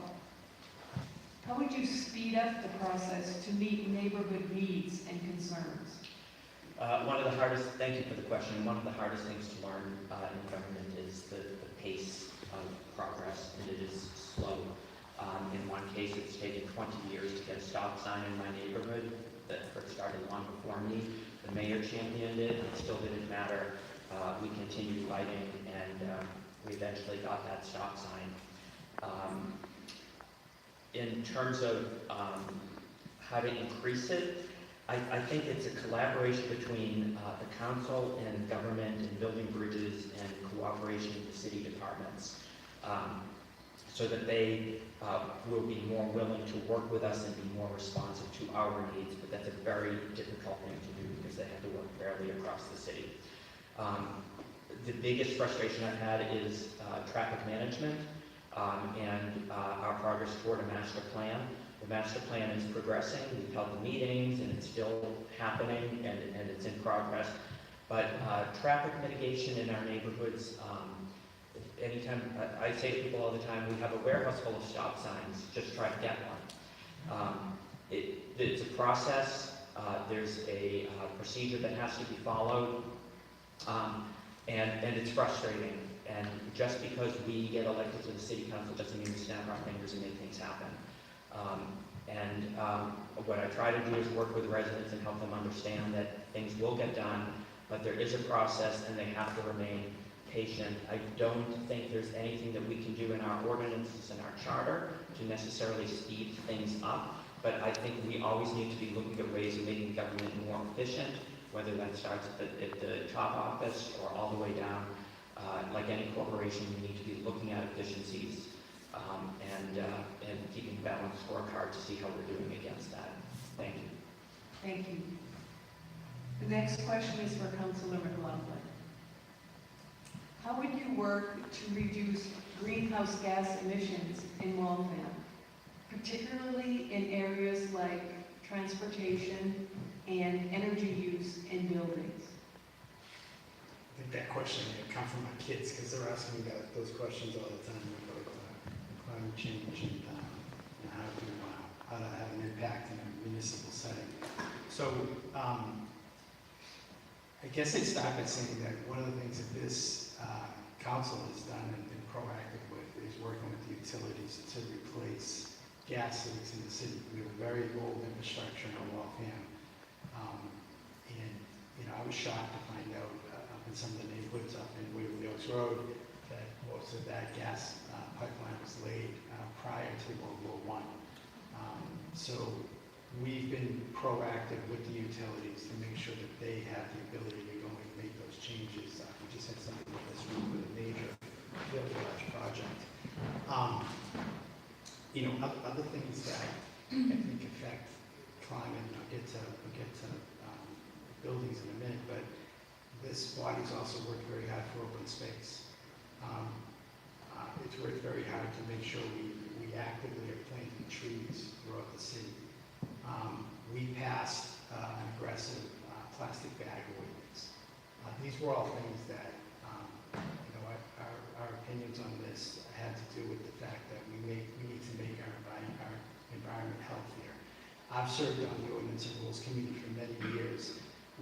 How would you speed up the process to meet neighborhood needs and concerns? Thank you for the question. One of the hardest things to learn in government is the pace of progress, and it is slow. In one case, it's taken 20 years to get a stop sign in my neighborhood that started long before me. The mayor championed it, it still didn't matter. We continued fighting, and we eventually got that stop sign. In terms of how to increase it, I think it's a collaboration between the council and government and building bridges and cooperation with the city departments, so that they will be more willing to work with us and be more responsive to our needs. But that's a very difficult thing to do because they have to work fairly across the city. The biggest frustration I've had is traffic management and our progress toward a master plan. The master plan is progressing. We've held the meetings, and it's still happening, and it's in progress. But traffic mitigation in our neighborhoods, anytime, I say to people all the time, we have a warehouse full of stop signs, just try to get one. It's a process. There's a procedure that has to be followed, and it's frustrating. And just because we get elected to the city council doesn't mean we snap our fingers and make things happen. What I try to do is work with residents and help them understand that things will get done, but there is a process and they have to remain patient. I don't think there's anything that we can do in our ordinances and our charter to necessarily speed things up, but I think we always need to be looking at ways of making government more efficient, whether that starts at the top office or all the way down. Like any corporation, we need to be looking at efficiencies and keeping a balanced scorecard to see how we're doing against that. Thank you. Thank you. The next question is for Councilor McLaughlin. How would you work to reduce greenhouse gas emissions in Waltham, particularly in areas like transportation and energy use in buildings? I think that question may come from my kids, because they're asking me those questions all the time about climate change and how to have an impact in a municipal setting. So I guess I'd start by saying that one of the things that this council has done and been proactive with is working with the utilities to replace gas leaks in the city. We have a very old infrastructure in Waltham, and I was shocked to find out up in some of the neighborhoods up in Waverly Oaks Road that most of that gas pipeline was laid prior to World War I. So we've been proactive with the utilities to make sure that they have the ability to go and make those changes. We just had something like this week with a major, really large project. Other things that I think affect climate, and I'll get to buildings in a minute, but this body's also worked very hard for open space. It's worked very hard to make sure we actively are planting trees throughout the city. We passed an aggressive plastic bag ordinance. These were all things that, our opinions on this had to do with the fact that we need to make our environment healthier. I've served on the Ordinance and Rules Committee for many years.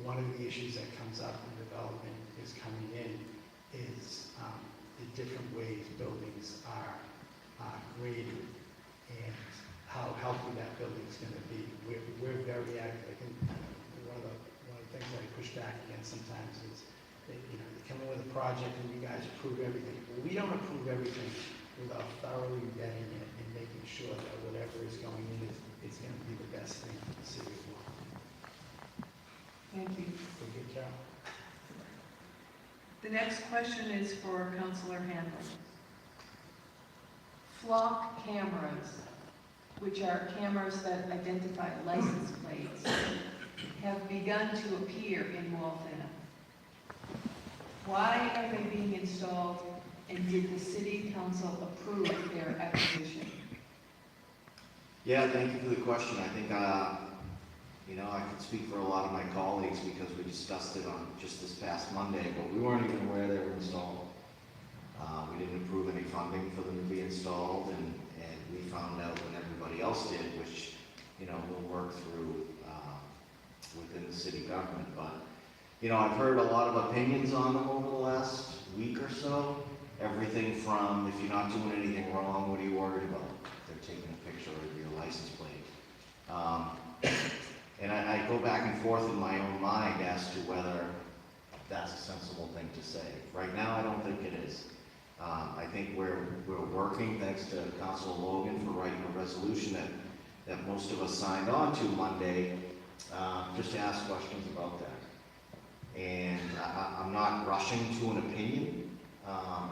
One of the issues that comes up in development is coming in is the different ways buildings are graded and how healthy that building is going to be. We're very active. I think one of the things that I push back against sometimes is that, they come in with a project and you guys approve everything. We don't approve everything without thoroughly vetting it and making sure that whatever is going in is going to be the best thing for the city of Waltham. Thank you. Good job. The next question is for Councilor Handel. Flock cameras. which are cameras that identify license plates, have begun to appear in Waltham. Why are they being installed, and did the city council approve their acquisition? Yeah, thank you for the question. I think, you know, I could speak for a lot of my colleagues because we discussed it on just this past Monday, but we weren't even aware they were installed. We didn't approve any funding for them to be installed, and we found out when everybody else did, which, you know, we'll work through within the city government. But, you know, I've heard a lot of opinions on them over the last week or so. Everything from, if you're not doing anything wrong, what are you worried about? They're taking a picture of your license plate. And I go back and forth in my own mind as to whether that's a sensible thing to say. Right now, I don't think it is. I think we're working, thanks to Councilor Logan for writing a resolution that most of us signed on to Monday, just to ask questions about that. And I'm not rushing to an opinion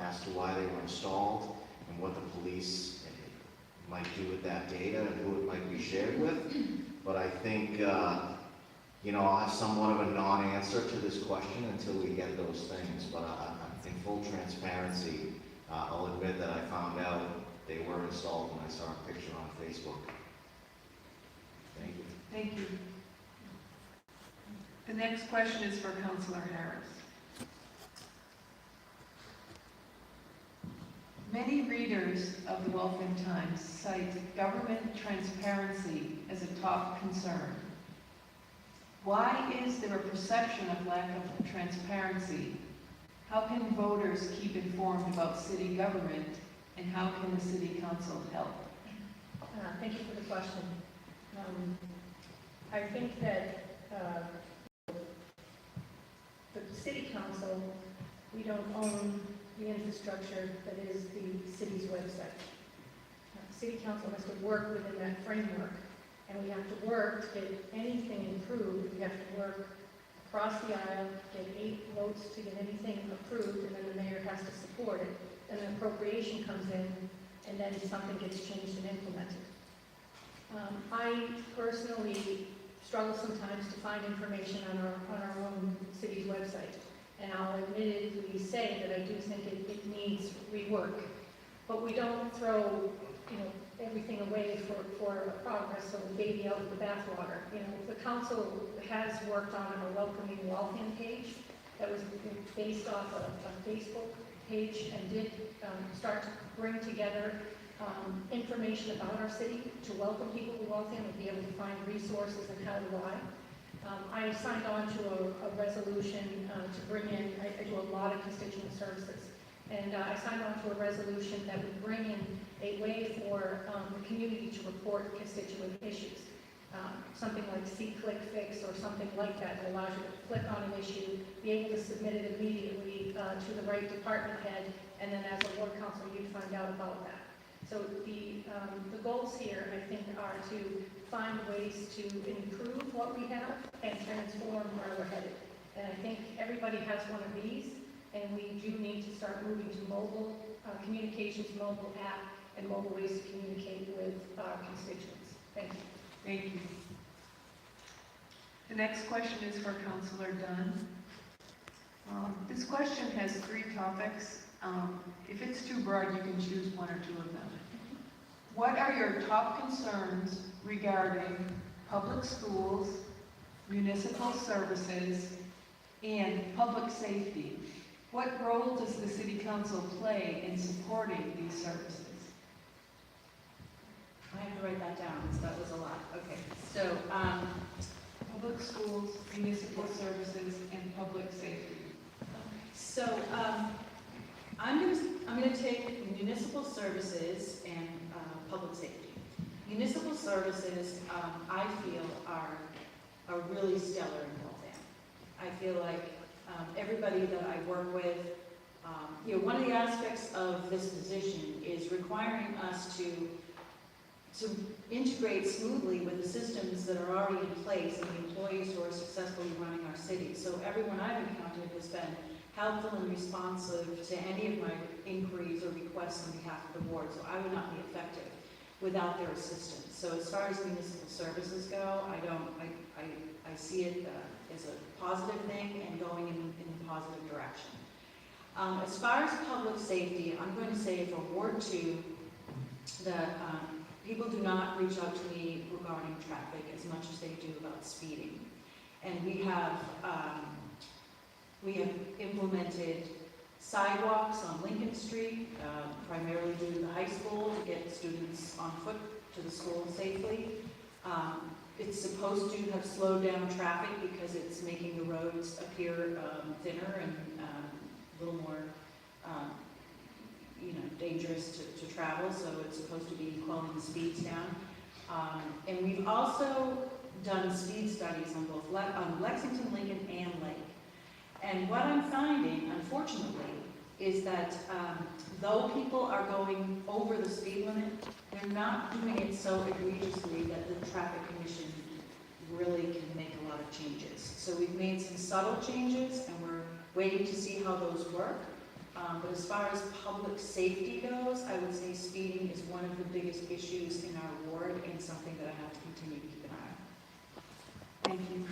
as to why they were installed and what the police might do with that data and who it might be shared with. But I think, you know, I'll have somewhat of a non-answer to this question until we get those things. But in full transparency, I'll admit that I found out they were installed when I saw a picture on Facebook. Thank you. Thank you. The next question is for Councilor Harris. Many readers of the Waltham Times cite government transparency as a top concern. Why is there a perception of lack of transparency? How can voters keep informed about city government, and how can the city council help? Thank you for the question. I think that the city council, we don't own the infrastructure that is the city's website. City council has to work within that framework, and we have to work to get anything improved. We have to work across the aisle, get 8 votes to get anything approved, and then the mayor has to support it. Then an appropriation comes in, and then something gets changed and implemented. I personally struggle sometimes to find information on our own city's website. And I'll admittedly say that I do think it needs rework. But we don't throw, you know, everything away for progress, so the baby out with the bathwater. You know, the council has worked on a welcoming Waltham page that was based off a Facebook page and did start to bring together information about our city to welcome people to Waltham and be able to find resources and how to why. I signed on to a resolution to bring in, I do a lot of constituent services, and I signed on to a resolution that would bring in a way for the community to report constituent issues. Something like See, Click, Fix, or something like that that allows you to click on an issue, be able to submit it immediately to the right department head, and then as a ward council, you'd find out about that. So the goals here, I think, are to find ways to improve what we have and transform where we're headed. And I think everybody has one of these, and we do need to start moving to mobile communications, mobile app, and mobile ways to communicate with our constituents. Thank you. Thank you. The next question is for Councilor Dunn. This question has 3 topics. If it's too broad, you can choose 1 or 2 of them. What are your top concerns regarding public schools, municipal services, and public safety? What role does the City Council play in supporting these services? I have to write that down, because that was a lot. Okay, so, Public schools, municipal services, and public safety. so I'm going to take municipal services and public safety. Municipal services, I feel, are really stellar in Waltham. I feel like everybody that I work with, you know, one of the aspects of this position is requiring us to integrate smoothly with the systems that are already in place and the employees who are successfully running our city. So everyone I've encountered has been helpful and responsive to any of my inquiries or requests on behalf of the board, so I would not be effective. without their assistance. So as far as municipal services go, I see it as a positive thing and going in a positive direction. As far as public safety, I'm going to say for Ward 2, that people do not reach out to me regarding traffic as much as they do about speeding. And we have implemented sidewalks on Lincoln Street, primarily due to the high school, to get students on foot to the school safely. It's supposed to have slowed down traffic because it's making the roads appear thinner and a little more, dangerous to travel. So it's supposed to be slowing the speeds down. And we've also done speed studies on both Lexington, Lincoln, and Lake. And what I'm finding, unfortunately, is that though people are going over the speed limit, they're not doing it so egregiously that the traffic commission really can make a lot of changes. So we've made some subtle changes, and we're waiting to see how those work. But as far as public safety goes, I would say speeding is one of the biggest issues in our ward and something that I have to continue to keep an eye on. Thank you.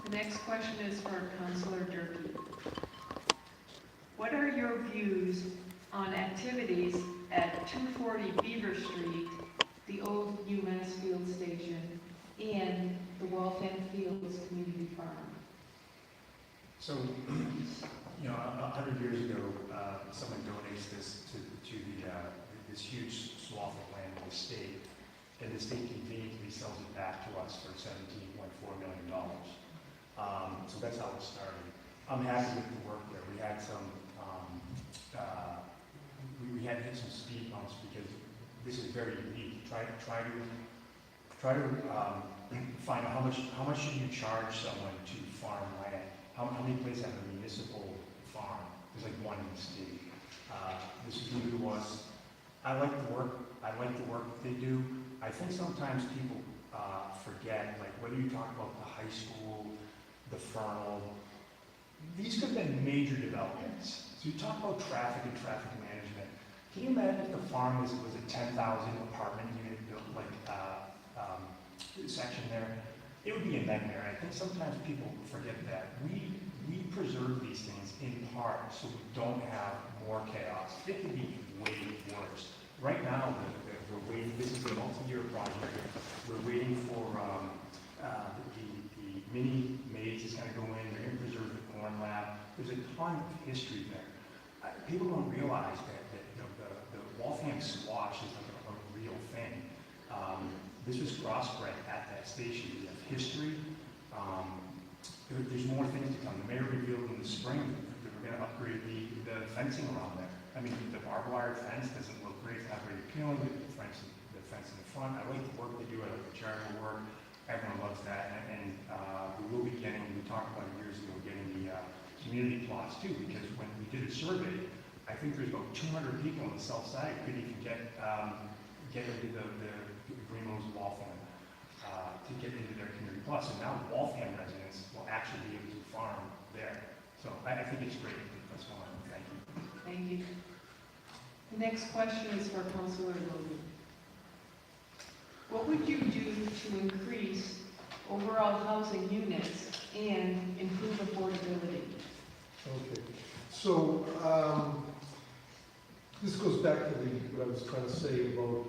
The next question is for Councilor Durkee. What are your views on activities at 240 Beaver Street, the old UMass Field Station, and the Waltham Fields Community Farm? So, 100 years ago, someone donates this to this huge swath of land in the state, and the state conveniently sells it back to us for $17.4 million. So that's how it started. I'm happy with the work there. We had some, we had to hit some speed bumps because this is very unique. Try to find out how much should you charge someone to farm land. How many places have a municipal farm? There's like one in the state. This is new to us. I like the work that they do. I think sometimes people forget, like whether you talk about the high school, the Fernald, these could have been major developments. So you talk about traffic and traffic management. Can you imagine if the farm was a 10,000 apartment unit built section there? It would be a nightmare. I think sometimes people forget that. We preserve these things in part so we don't have more chaos. It could be way worse. Right now, we're waiting. This is a multi-year project. We're waiting for the mini maze is going to go in. They're going to preserve the corn lab. There's a ton of history there. People don't realize that the Waltham squash is like a real thing. This was crossbred at that station. We have history. There's more things to come. The mayor revealed in the spring that we're going to upgrade the fencing around there. I mean, the barbed wire fence doesn't look great. It's not very appealing. The fence in the front. I like the work they do. I like the charitable work. Everyone loves that. And we will be getting, we talked about it years ago, getting the community plots too, because when we did a survey, I think there's about 200 people on the south side who couldn't even get into the Greenlands Waltham to get into their community plots. So now Waltham residents will actually be able to farm there. So I think it's great. That's all. Thank you. Thank you. The next question is for Councilor Logan. What would you do to increase overall housing units and improve affordability? Okay, so this goes back to what I was trying to say about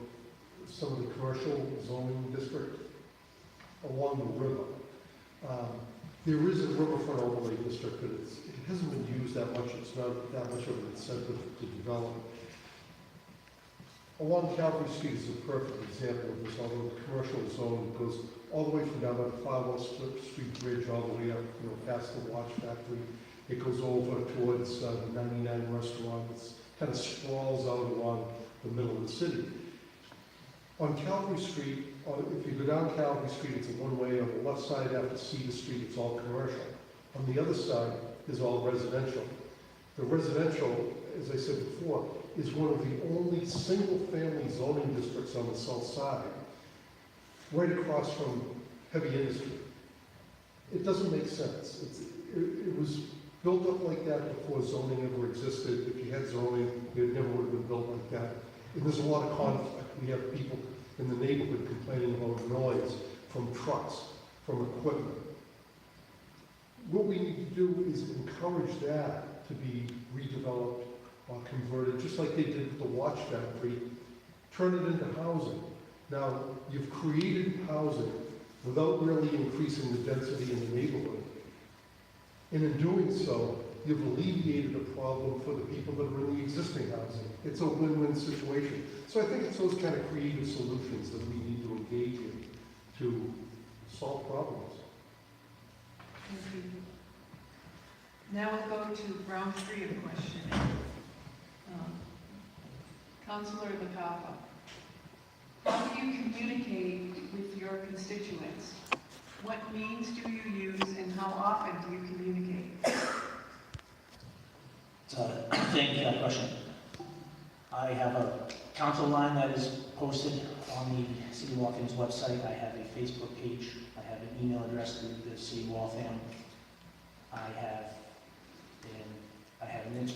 some of the commercial zoning district along the river. There is a riverfront overlay district, but it hasn't been used that much. It's not that much of an incentive to develop. Along Calvary Street is a perfect example of this, although the commercial zone goes all the way from down the 501 Street Bridge all the way up, past the watch factory. It goes over towards the 99 restaurant. It kind of sprawls out along the middle of the city. On Calvary Street, if you go down Calvary Street, it's a one-way. On the left side after Cedar Street, it's all commercial. On the other side is all residential. The residential, as I said before, is one of the only single-family zoning districts on the south side, right across from heavy industry. It doesn't make sense. It was built up like that before zoning ever existed. If you had zoning, it never would have been built like that. And there's a lot of conflict. We have people in the neighborhood complaining about noise from trucks, from equipment. What we need to do is encourage that to be redeveloped or converted, just like they did with the watch factory, turn it into housing. Now, you've created housing without really increasing the density in the neighborhood. And in doing so, you've alleviated a problem for the people that are in the existing housing. It's a win-win situation. So I think it's those kind of creative solutions that we need to engage in to solve problems. Thank you. Now we'll go to round 3 of questioning. Councilor LaCava, how do you communicate with your constituents? What means do you use and how often do you communicate? Thank you for that question. I have a council line that is posted on the City of Waltham's website. I have a Facebook page. I have an email address to the City of Waltham. I have an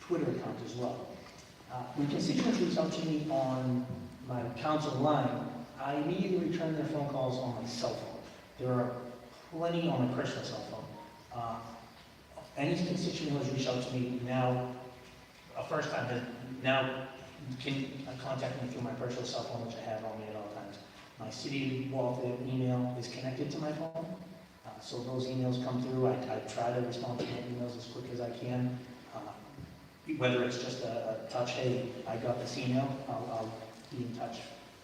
Twitter account as well. When constituents reach out to me on my council line, I immediately return their phone calls on my cell phone. There are plenty on my personal cell phone. Any constituent who has reached out to me now, a first time, has now can contact me through my personal cell phone, which I have on me at all times. My City of Waltham email is connected to my phone, so those emails come through. I try to respond to my emails as quick as I can. Whether it's just a touch, hey, I got this email, I'll be in touch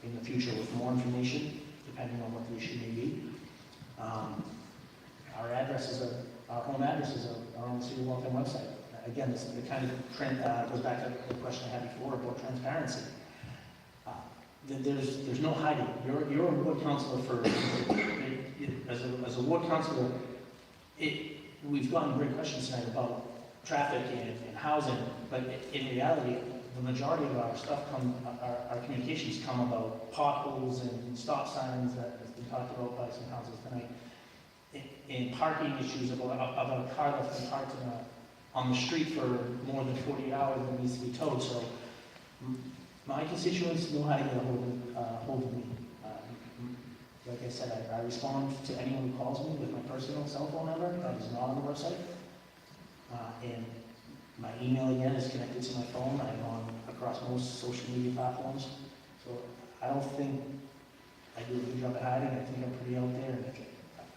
in the future with more information, depending on what the issue may be. Our home addresses are on the City of Waltham website. Again, this is the kind of trend, goes back to the question I had before about transparency. There's no hiding. You're a ward councilor as a ward councilor, we've gotten great questions tonight about traffic and housing, but in reality, the majority of our stuff our communications come about potholes and stop signs that has been talked about by some councils tonight, in parking issues of a car that's been parked on the street for more than 48 hours and needs to be towed. So my constituents know how to get a hold of me. Like I said, I respond to anyone who calls me with my personal cell phone number that is not on the website. And my email, again, is connected to my phone. I'm on across most social media platforms. So I don't think I do a good job at hiding. I think I'm pretty out there. And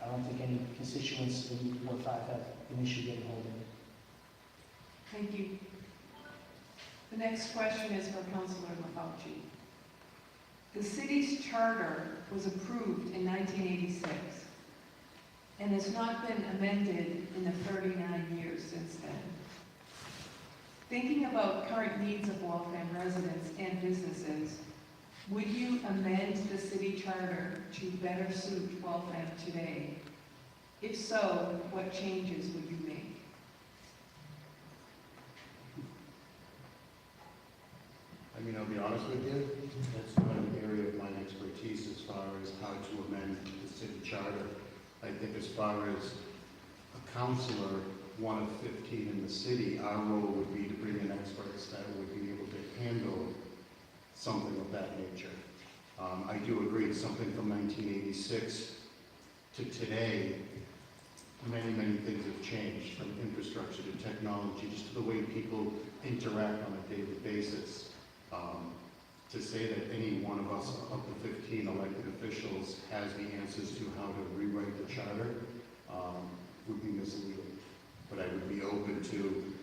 I don't think any constituents in Ward 5 have an issue getting hold of me. Thank you. The next question is for Councilor LaFauci. The city's charter was approved in 1986 and has not been amended in the 39 years since then. Thinking about current needs of Waltham residents and businesses, would you amend the city charter to better suit Waltham today? If so, what changes would you make? I mean, I'll be honest with you, that's not an area of my expertise as far as how to amend the city charter. I think as far as a councilor, one of 15 in the city, our role would be to bring in experts that would be able to handle something of that nature. I do agree, something from 1986 to today, many things have changed, from infrastructure to technology, just to the way people interact on a daily basis. To say that any one of us of the 15 elected officials has the answers to how to rewrite the charter would be misleading. But I would be open to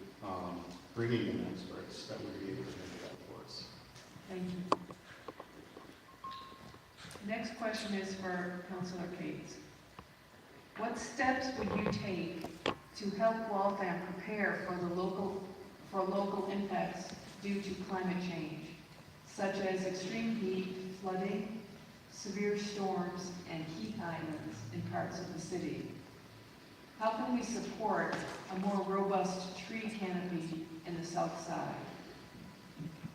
bringing in experts that would be able to handle that for us. Thank you. The next question is for Councilor Cates. What steps would you take to help Waltham prepare for local impacts due to climate change, such as extreme heat, flooding, severe storms, and heat islands in parts of the city? How can we support a more robust tree canopy in the south side?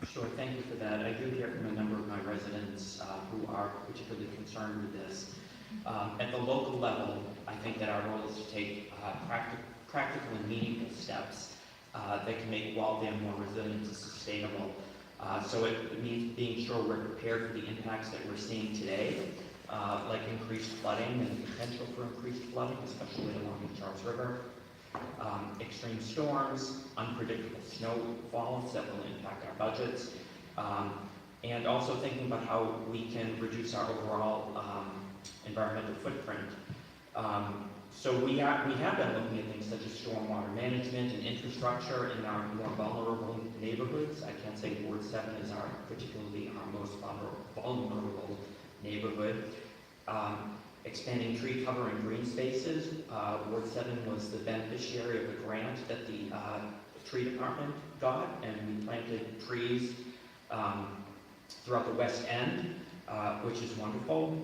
Sure, thank you for that. I do hear from a number of my residents who are particularly concerned with this. At the local level, I think that our role is to take practical and meaningful steps that can make Waltham more resilient and sustainable. So it means being sure we're prepared for the impacts that we're seeing today, like increased flooding and potential for increased flooding, especially along the Charles River, extreme storms, unpredictable snowfalls that will impact our budgets, and also thinking about how we can reduce our overall environmental footprint. So we have been looking at things such as stormwater management and infrastructure in our more vulnerable neighborhoods. I can't say Ward 7 is particularly our most vulnerable neighborhood. Expanding tree cover and green spaces. Ward 7 was the beneficiary of a grant that the tree department got, and we planted trees throughout the west end, which is wonderful.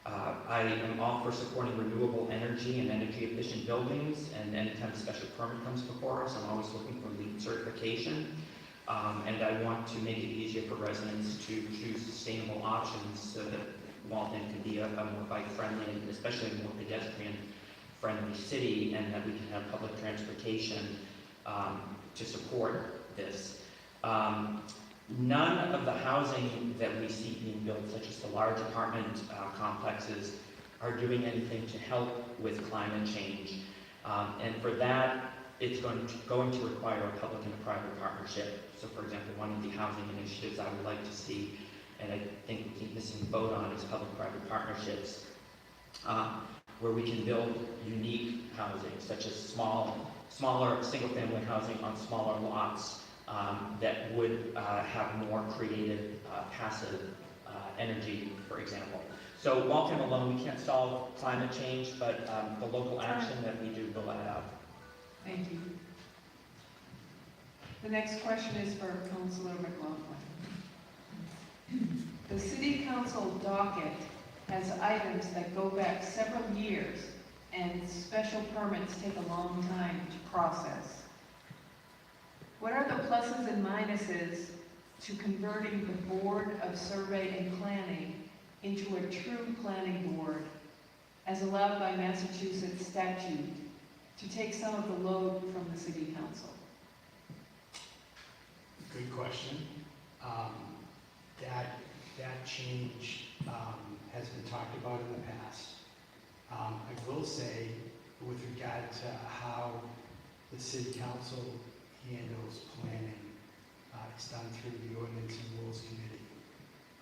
I am all for supporting renewable energy and energy efficient buildings, and anytime a special permit comes before us, I'm always looking for LEED certification. And I want to make it easier for residents to choose sustainable options so that Waltham can be a more bike-friendly and especially a more pedestrian-friendly city, and that we can have public transportation to support this. None of the housing that we see being built, such as the large apartment complexes, are doing anything to help with climate change. And for that, it's going to require a public and a private partnership. So for example, one of the housing initiatives I would like to see, and I think we keep missing the boat on, is public-private partnerships, where we can build unique housing, such as smaller single-family housing on smaller lots, that would have more creative passive energy, for example. So Waltham alone, we can't solve climate change, but the local action that we do will add up. Thank you. The next question is for Councilor McLaughlin. The City Council docket has items that go back several years, and special permits take a long time to process. What are the pluses and minuses to converting the Board of Survey and Planning into a true planning board, as allowed by Massachusetts statute, to take some of the load from the City Council? Good question. That change has been talked about in the past. I will say, with regard to how the City Council handles planning, it's done through the Ordinance and Rules Committee.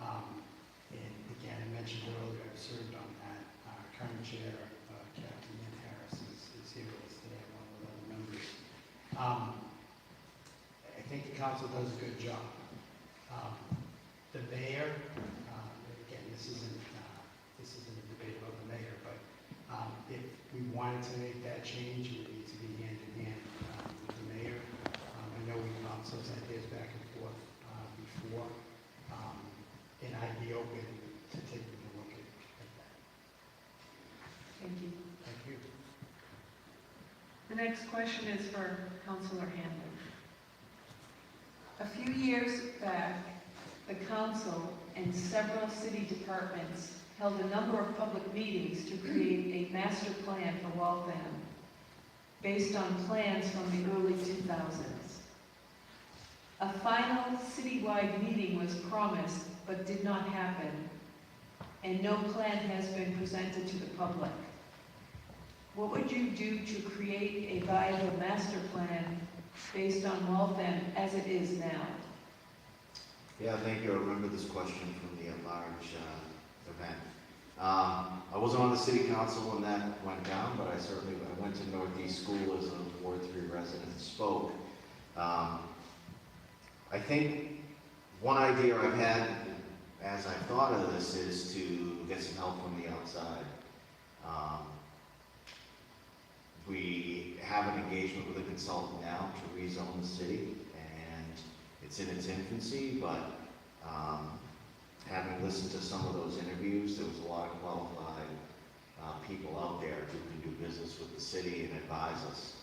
And again, I mentioned earlier, I've served on that. Current chair, Kathleen Harris, is here with us today, along with other members. I think the council does a good job. The mayor, again, this isn't a debate about the mayor, but if we wanted to make that change, it would need to be hand in hand with the mayor. I know we bounced those ideas back and forth before, and I'd be open to taking a look at that. Thank you. Thank you. The next question is for Councilor Hanlon. A few years back, the council and several city departments held a number of public meetings to create a master plan for Waltham based on plans from the early 2000s. A final citywide meeting was promised but did not happen, and no plan has been presented to the public. What would you do to create a viable master plan based on Waltham as it is now? Yeah, thank you. I remember this question from the large event. I wasn't on the city council when that went down, but I went to Northeast School as a Ward 3 resident and spoke. I think one idea I've had as I've thought of this is to get some help from the outside. We have an engagement with a consultant now to rezone the city, and it's in its infancy, but having listened to some of those interviews, there was a lot of qualified people out there who can do business with the city and advise us.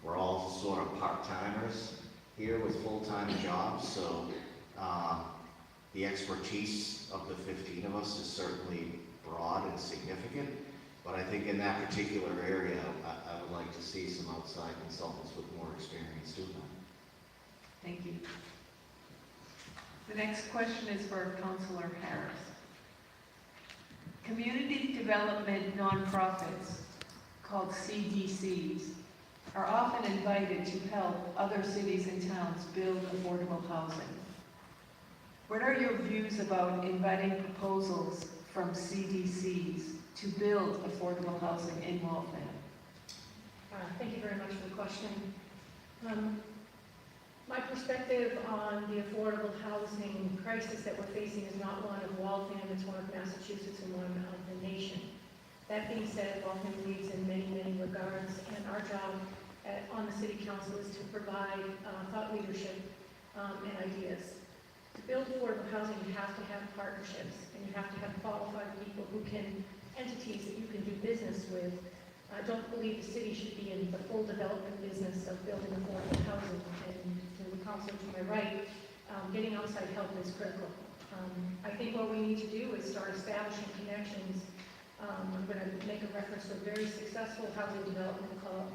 We're all sort of part-timers here with full-time jobs, so the expertise of the 15 of us is certainly broad and significant, but I think in that particular area, I would like to see some outside consultants with more experience doing that. Thank you. The next question is for Councilor Harris. Community development nonprofits, called CDCs, are often invited to help other cities and towns build affordable housing. What are your views about inviting proposals from CDCs to build affordable housing in Waltham? Thank you very much for the question. My perspective on the affordable housing crisis that we're facing is not one of Waltham, it's one of Massachusetts and one of the nation. That being said, Waltham leads in many, many regards, and our job on the city council is to provide thought leadership and ideas. To build affordable housing, you have to have partnerships, and you have to have qualified people entities that you can do business with. I don't believe the city should be in the full development business of building affordable housing, and to the council to my right, getting outside help is critical. I think what we need to do is start establishing connections. I'm going to make a reference to a very successful housing development called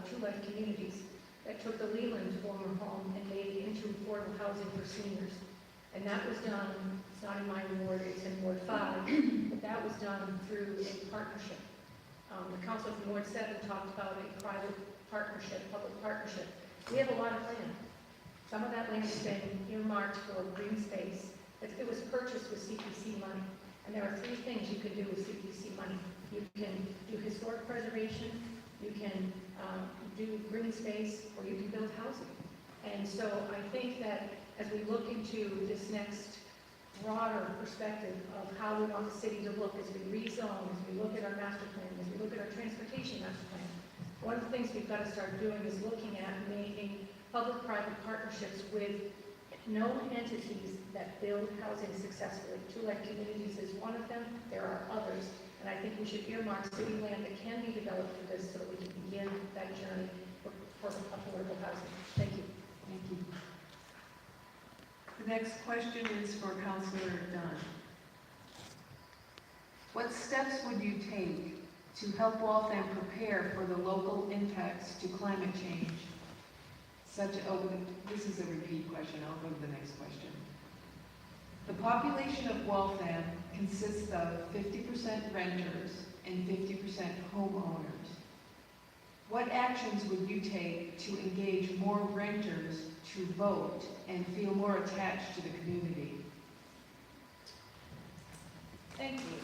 Two Life Communities that took the Leland former home and made it into affordable housing for seniors. And that was done, it's not in my ward, it's in Ward 5, but that was done through a partnership. The council from Ward 7 talked about a private partnership, public partnership. We have a lot of land. Some of that land has been earmarked for green space. It was purchased with CPC money. And there are three things you can do with CPC money. You can do historic preservation, you can do green space, or you can build housing. And so I think that as we look into this next broader perspective of how we want the city to look as we rezone, as we look at our master plan, as we look at our transportation master plan, one of the things we've got to start doing is looking at making public-private partnerships with known entities that build housing successfully. Two Life Communities is one of them. There are others. And I think we should earmark city land that can be developed for this so that we can begin that journey for affordable housing. Thank you. Thank you. The next question is for Councilor Dunn. What steps would you take to help Waltham prepare for the local impacts to climate change? This is a repeat question. I'll go to the next question. The population of Waltham consists of 50% renters and 50% homeowners. What actions would you take to engage more renters to vote and feel more attached to the community? Thank you.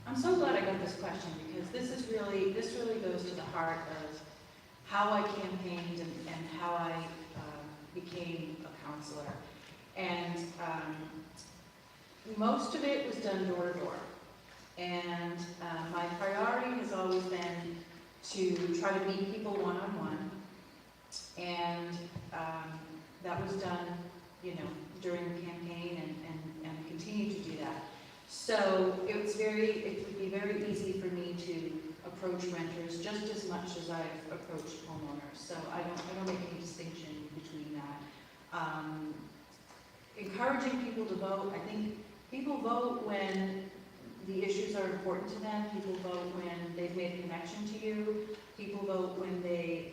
I'm so glad I got this question because this really goes to the heart of how I campaigned and how I became a counselor. And most of it was done door to door. And my priority has always been to try to meet people one-on-one. And that was done, during the campaign and continue to do that. So it would be very easy for me to approach renters just as much as I've approached homeowners. So I don't make any distinction between that. Encouraging people to vote, I think people vote when the issues are important to them. People vote when they've made a connection to you. People vote when they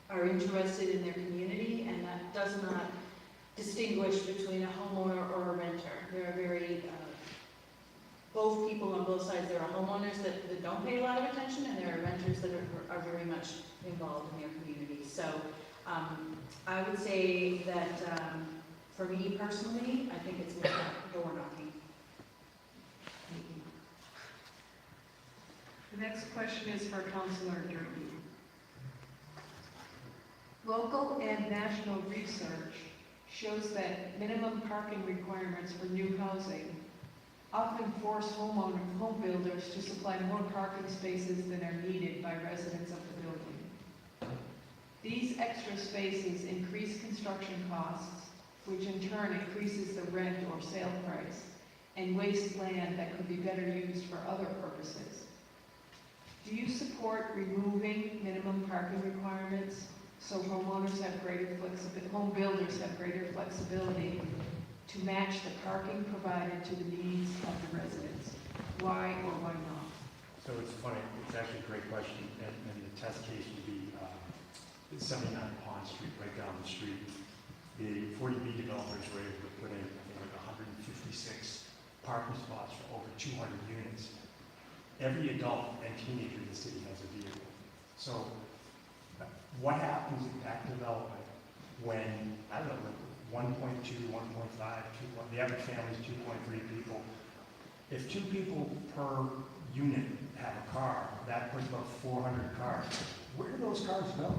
are interested in their community, and that does not distinguish between a homeowner or a renter. There are both people on both sides. There are homeowners that don't pay a lot of attention, and there are renters that are very much involved in their community. So I would say that for me personally, I think it's more door knocking. Thank you. The next question is for Councilor Durkee. Local and national research shows that minimum parking requirements for new housing often force home builders to supply more parking spaces than are needed by residents of the building. These extra spaces increase construction costs, which in turn increases the rent or sale price, and waste land that could be better used for other purposes. Do you support removing minimum parking requirements so homeowners have greater flexibility, home builders have greater flexibility to match the parking provided to the needs of the residents? Why or why not? So it's funny, it's actually a great question, and the test case would be 79 Pond Street, right down the street. the 40B developers were able to put in, I think, like 156 parking spots for over 200 units. Every adult and teenager in the city has a vehicle. So what happens in that development when, I don't know, 1.2, 1.5, 2, the average family is 2.3 people. If 2 people per unit have a car, that puts about 400 cars. Where do those cars go?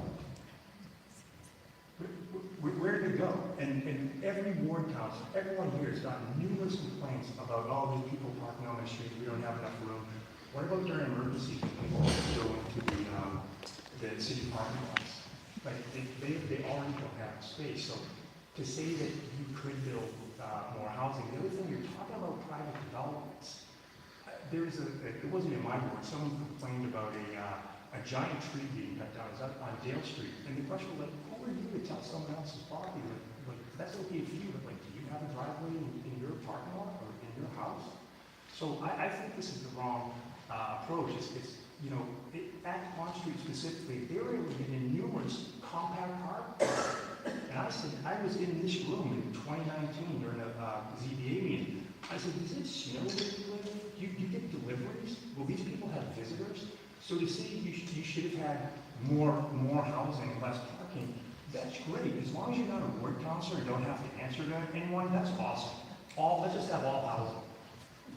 Where do they go? And every ward council, everyone here has gotten numerous complaints about all these people parking on the street, we don't have enough room. What about during emergencies when people go into the city parking lots? Like, they already don't have space. So to say that you could build more housing, the other thing, you're talking about private developments. It wasn't in my ward, someone complained about a giant tree being cut down. It's on Dale Street. And the question was like, who are you to tell someone else's property? Like, that's okay for you, but like, do you have a driveway in your parking lot or in your house? So I think this is the wrong approach. At Pond Street specifically, they were able to get in numerous compact car parks. And I said, I was in this room in 2019 during a ZBA meeting. I said, does it snow where you live? Do you get deliveries? Will these people have visitors? So to say you should have had more housing, less parking, that's great. As long as you're not a ward counselor and don't have to answer to anyone, that's awesome. Let's just have all housing.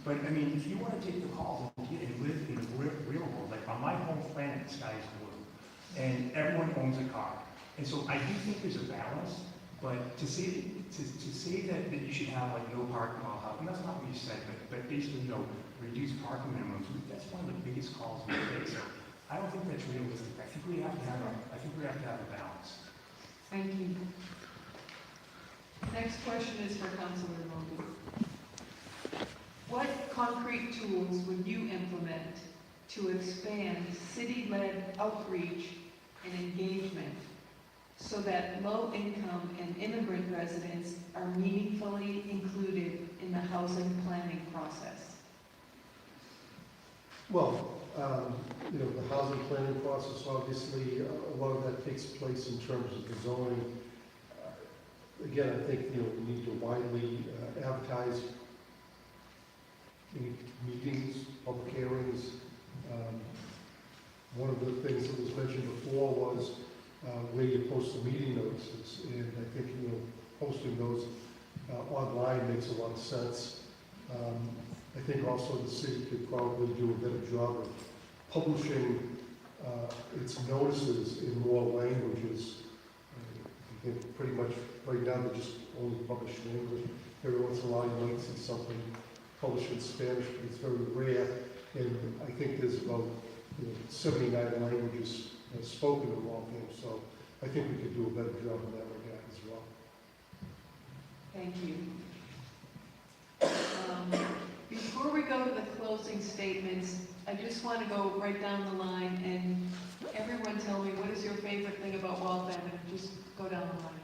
But I mean, if you want to take the calls and live in the real world, like on my home planet, the sky is blue, and everyone owns a car. And so I do think there's a balance, but to say that you should have like no parking all housing, that's not what you said, but basically, reduce parking minimums, that's one of the biggest calls we face. So I don't think that's realistic. I think we have to have a balance. Thank you. Next question is for Councilor Logan. What concrete tools would you implement to expand city-led outreach and engagement so that low-income and immigrant residents are meaningfully included in the housing planning process? Well, the housing planning process, obviously, a lot of that takes place in terms of the zoning. Again, I think, we need to widely advertise meetings, public hearings. One of the things that was mentioned before was where you post the meeting notices, and I think, posting those online makes a lot of sense. I think also the city could probably do a better job of publishing its notices in more languages. I think pretty much right now they're just only published in English. Every once in a while you might see something published in Spanish, but it's very rare. And I think there's about 79 languages spoken in Waltham, so I think we could do a better job in that regard as well. Thank you. Before we go to the closing statements, I just want to go right down the line and everyone tell me what is your favorite thing about Waltham, and just go down the line.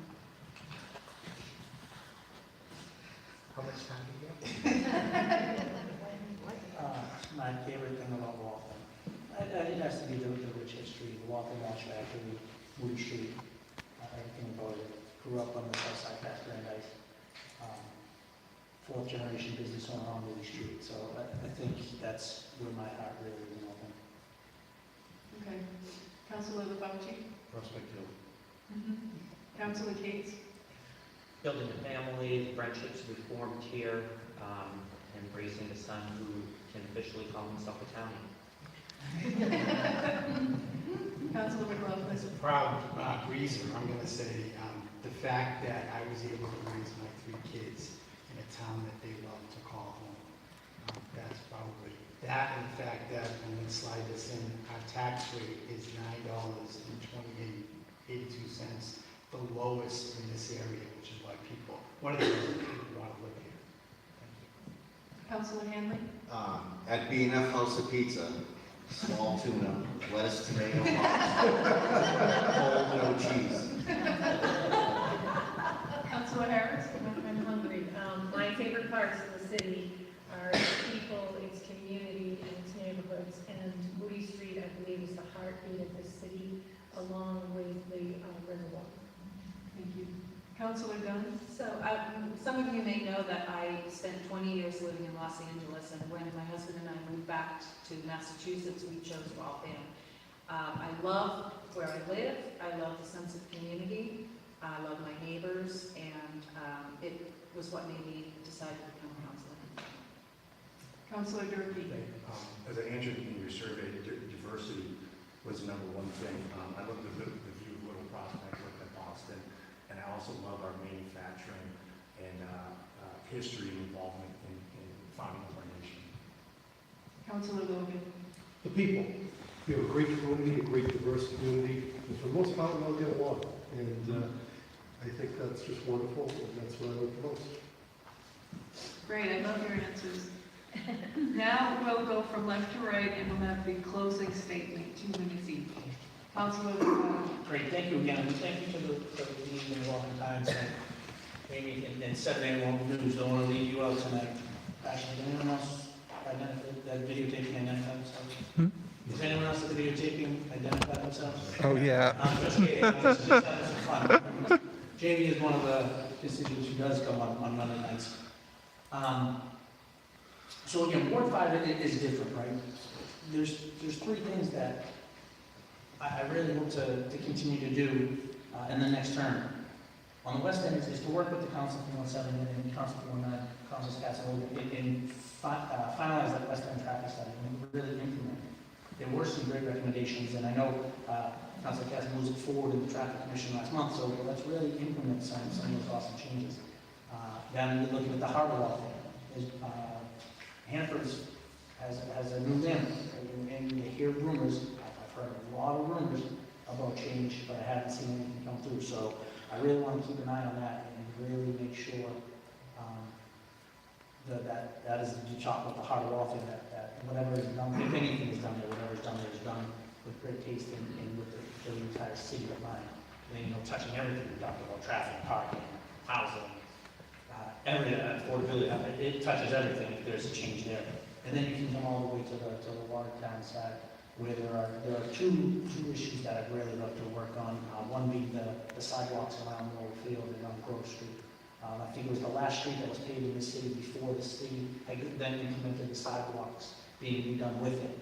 How much time do you have? My favorite thing about Waltham, it has to be the rich history, the Waltham Wash Factory, Wood Street, everything about it. Grew up on the south side, past Brandeis. Fourth generation business owner on Wood Street, so I think that's where my heart really is in Waltham. Okay. Councilor Fauci? Prospect Hill. Councilor Cates? Building a family, the friendships we formed here, and raising a son who can officially call himself Italian. Councilor McLaughlin? As a proud greaser, I'm going to say the fact that I was able to raise my 3 kids in a town that they love to call home. That's probably that, and the fact that, I'm going to slide this in, our tax rate is $9.82, the lowest in this area, which is why one of the reasons people want to live here. Thank you. Councilor Hanley? At B&F House of Pizza, small tuna, lettuce, tomato, cold, no cheese. Councilor Harris? I'm hungry. My favorite parts of the city are its people, its community, and its neighborhoods. And Moody Street, I believe, is the heartbeat of this city, along with the Riverwalk. Thank you. Councilor Gunn? So, some of you may know that I spent 20 years living in Los Angeles, and when my husband and I moved back to Massachusetts, we chose Waltham. I love where I live, I love the sense of community, I love my neighbors, and it was what made me decide to become a councilor. Councilor Durkee? As I answered in your survey, diversity was the number one thing. I looked at the view of Little Prospect, I looked at Boston, and I also love our manufacturing and history and involvement in founding of our nation. Councilor Logan? The people. We have a great community, a great diverse community, and for the most part, we all get along. And I think that's just wonderful, and that's what I like the most. Great, I love your answers. Now we'll go from left to right, and we'll have the closing statement, 2 minutes each. Councilor Logan? Great, thank you again, and thank you to the league and the Waltham Times, and maybe and 7 News. Don't want to leave you out tonight. Actually, did anyone else identify that videotaping identify themselves? Is anyone else at the videotaping identify themselves? Oh, yeah. I'm just kidding. I'm just having some fun. Jamie is one of the constituents who does come on Monday nights. So again, Ward 5 is different, right? There's 3 things that I really hope to continue to do in the next term. On the west end is to work with the Council 417 and Council 419, Council Castle, and finalize that west end traffic study and really implement it. There were some great recommendations, and I know Council Castle moves it forward in the Traffic Commission last month, so let's really implement some of those awesome changes. Then we're looking at the harbor welfare. Hanford's has a new landlord, and you hear rumors, I've heard a lot of rumors about change, but I haven't seen anything come through. So I really want to keep an eye on that and really make sure that is the chop with the harbor welfare, that whatever is done, if anything is done there, whatever is done there is done with great taste and with the entire city of mind. And, you know, touching everything we talked about, traffic, parking, housing, affordability, it touches everything if there's a change there. And then you can come all the way to the Watertown side, where there are two issues that I'd really love to work on. One being the sidewalks around Knoll Field and on Grove Street. I think it was the last street that was paved in the city before the city had then implemented the sidewalks being redone with it.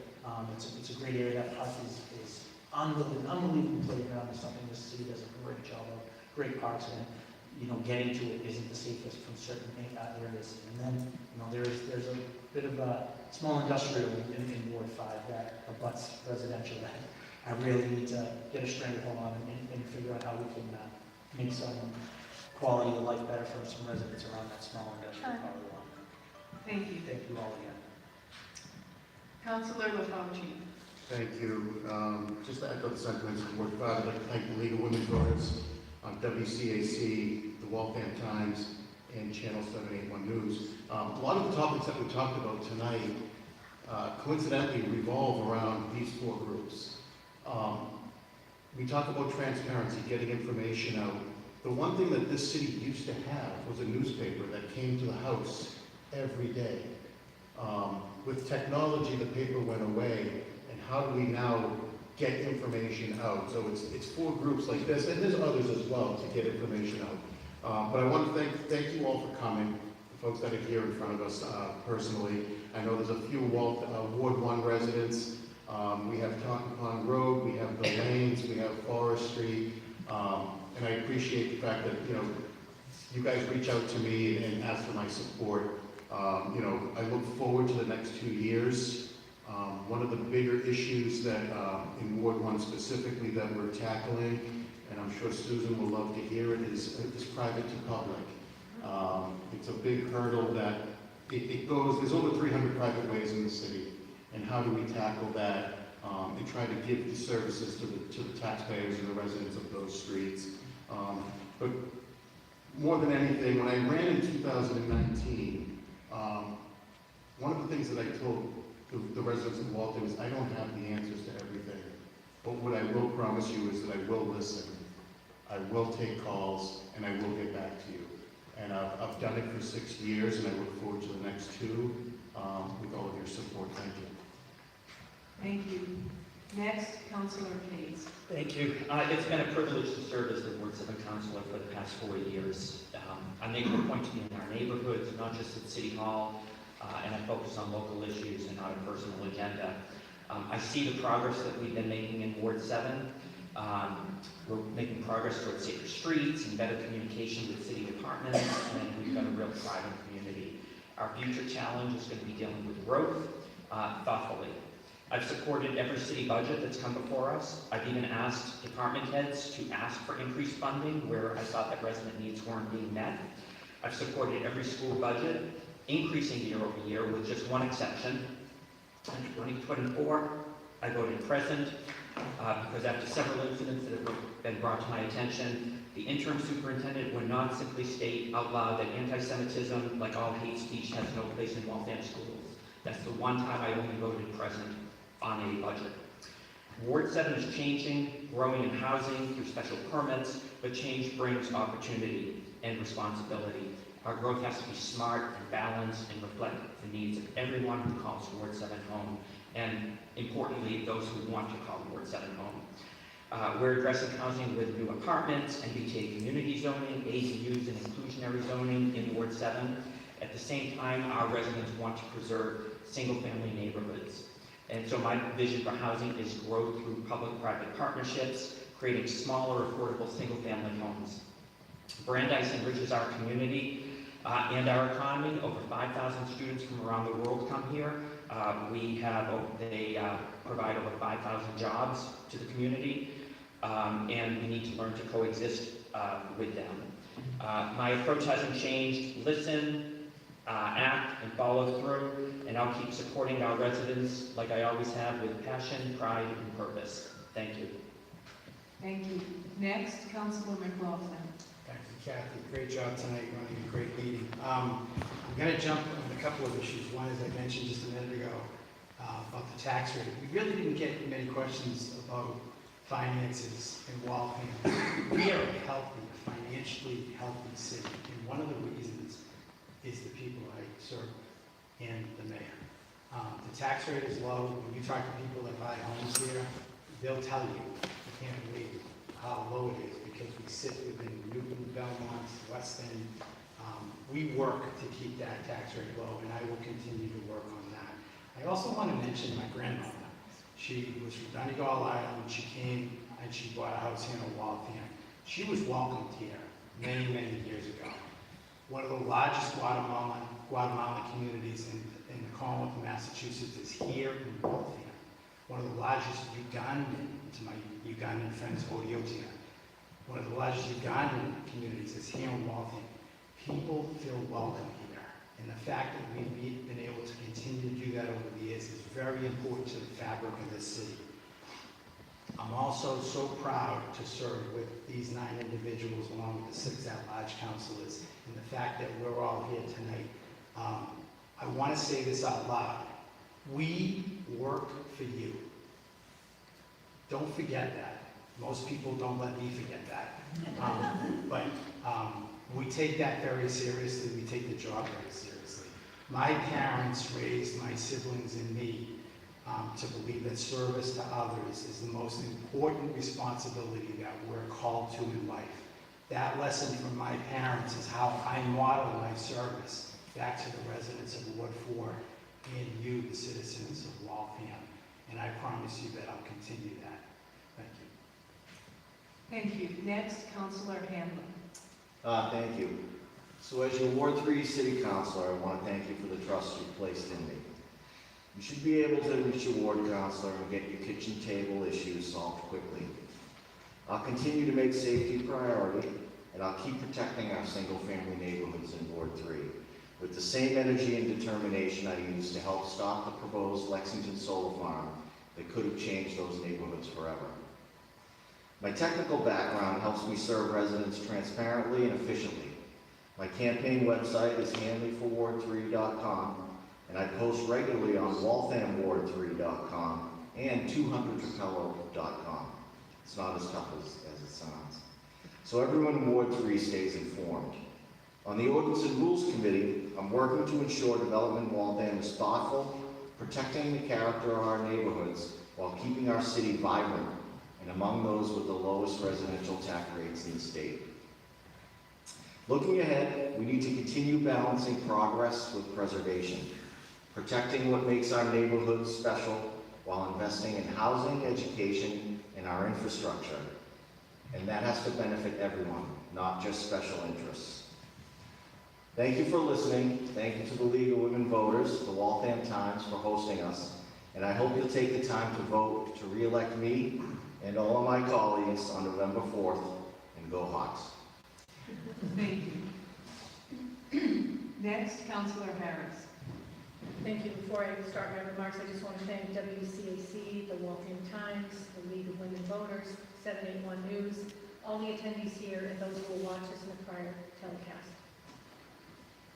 It's a great area. That park is unbelievable playground. It's something the city does a great job of. Great parks, and you know, getting to it isn't the safest from certain areas. And then, you know, there's a bit of a small industrial in Ward 5 that abuts residential that I really need to get a stranglehold on and figure out how we can make some quality of life better for some residents around that small industrial corridor. Thank you. Thank you all again. Councilor LaFauci? Thank you. Just to echo the sentiments of Ward 5, I'd like to thank the League of Women Voters, WCAC, the Waltham Times, and Channel 781 News. A lot of the topics that we talked about tonight coincidentally revolve around these 4 groups. We talk about transparency, getting information out. The one thing that this city used to have was a newspaper that came to the house every day. With technology, the paper went away, and how do we now get information out? So it's 4 groups like this, and there's others as well to get information out. But I want to thank you all for coming, the folks that are here in front of us personally. I know there's a few Ward 1 residents. We have Taunton Pond Road, we have the lanes, we have Forest Street. And I appreciate the fact that, you know, you guys reach out to me and ask for my support. You know, I look forward to the next 2 years. One of the bigger issues that in Ward 1 specifically that we're tackling, and I'm sure Susan will love to hear it, is private to public. It's a big hurdle that it goes, there's over 300 private ways in the city. And how do we tackle that and try to give the services to the taxpayers and the residents of those streets? But more than anything, when I ran in 2019, one of the things that I told the residents of Waltham is I don't have the answers to everything. But what I will promise you is that I will listen, I will take calls, and I will get back to you. And I've done it for 6 years, and I look forward to the next 2 with all of your support. Thank you. Thank you. Next, Councilor Cates. Thank you. It's been a privilege to serve as the Ward 7 councilor for the past 4 years. I make it a point to be in our neighborhoods, not just at City Hall, and I focus on local issues and not a personal agenda. I see the progress that we've been making in Ward 7. We're making progress towards safer streets and better communication with city departments, and we've got a real thriving community. Our future challenge is going to be dealing with growth thoughtfully. I've supported every city budget that's come before us. I've even asked department heads to ask for increased funding where I thought that resident needs weren't being met. I've supported every school budget, increasing year over year with just one exception. In 2024, I voted present because after several incidents that have been brought to my attention, the interim superintendent would not simply state out loud that anti-Semitism, like all hate speech, has no place in Waltham schools. That's the one time I only voted present on a budget. Ward 7 is changing, growing in housing through special permits, but change brings opportunity and responsibility. Our growth has to be smart and balanced and reflect the needs of everyone who calls Ward 7 home, and importantly, those who want to call Ward 7 home. We're addressing housing with new apartments, MBTA community zoning, ADUs and inclusionary zoning in Ward 7. At the same time, our residents want to preserve single-family neighborhoods. And so my vision for housing is growth through public-private partnerships, creating smaller, affordable single-family homes. Brandeis enriches our community and our economy. Over 5,000 students from around the world come here. They provide over 5,000 jobs to the community, and we need to learn to coexist with them. My approach hasn't changed. Listen, act, and follow through, and I'll keep supporting our residents like I always have with passion, pride, and purpose. Thank you. Thank you. Next, Councilor McLaughlin. Thank you, Kathy. Great job tonight, running a great meeting. I'm going to jump on a couple of issues. One, as I mentioned just a minute ago, about the tax rate. We really didn't get many questions about finances in Waltham. We are a healthy, financially healthy city, and one of the reasons is the people I serve with and the mayor. The tax rate is low. When you talk to people that buy homes here, they'll tell you can't believe how low it is because we sit within Newton, Belmont, West End. We work to keep that tax rate low, and I will continue to work on that. I also want to mention my grandmother. She was from Donegal, Ireland. She came and she bought a house here in Waltham. She was welcomed here many, many years ago. One of the largest Guatemalan communities in the Commonwealth of Massachusetts is here in Waltham. One of the largest Ugandan, to my Ugandan friends, Odiotia. One of the largest Ugandan communities is here in Waltham. People feel welcome here. And the fact that we've been able to continue to do that over the years is very important to the fabric of this city. I'm also so proud to serve with these 9 individuals along with the 6 at-large councilors, and the fact that we're all here tonight. I want to say this out loud. We work for you. Don't forget that. Most people don't let me forget that. But we take that very seriously. We take the job very seriously. My parents raised my siblings and me to believe that service to others is the most important responsibility that we're called to in life. That lesson from my parents is how I model my service back to the residents of Ward 4 and you, the citizens of Waltham. And I promise you that I'll continue that. Thank you. Thank you. Next, Councilor Hanlon. Thank you. So as your Ward 3 City Councilor, I want to thank you for the trust you've placed in me. You should be able to reach your ward councilor and get your kitchen table issues solved quickly. I'll continue to make safety a priority, and I'll keep protecting our single-family neighborhoods in Ward 3 with the same energy and determination I used to help stop the proposed Lexington solar farm that could have changed those neighborhoods forever. My technical background helps me serve residents transparently and efficiently. My campaign website is hanleyforward3.com, and I post regularly on walthamward3.com and 200capello.com. It's not as tough as it sounds. So everyone in Ward 3 stays informed. On the Ordinance and Rules Committee, I'm working to ensure development in Waltham is thoughtful, protecting the character of our neighborhoods, while keeping our city vibrant and among those with the lowest residential tax rates in the state. Looking ahead, we need to continue balancing progress with preservation, protecting what makes our neighborhoods special while investing in housing, education, and our infrastructure. And that has to benefit everyone, not just special interests. Thank you for listening. Thank you to the League of Women Voters, the Waltham Times, for hosting us. And I hope you'll take the time to vote to re-elect me and all of my colleagues on November 4th, and go Hawks. Thank you. Next, Councilor Harris. Thank you. Before I start my remarks, I just want to thank WCAC, the Waltham Times, the League of Women Voters, 781 News, all the attendees here, and those who will watch us in the prior telecast.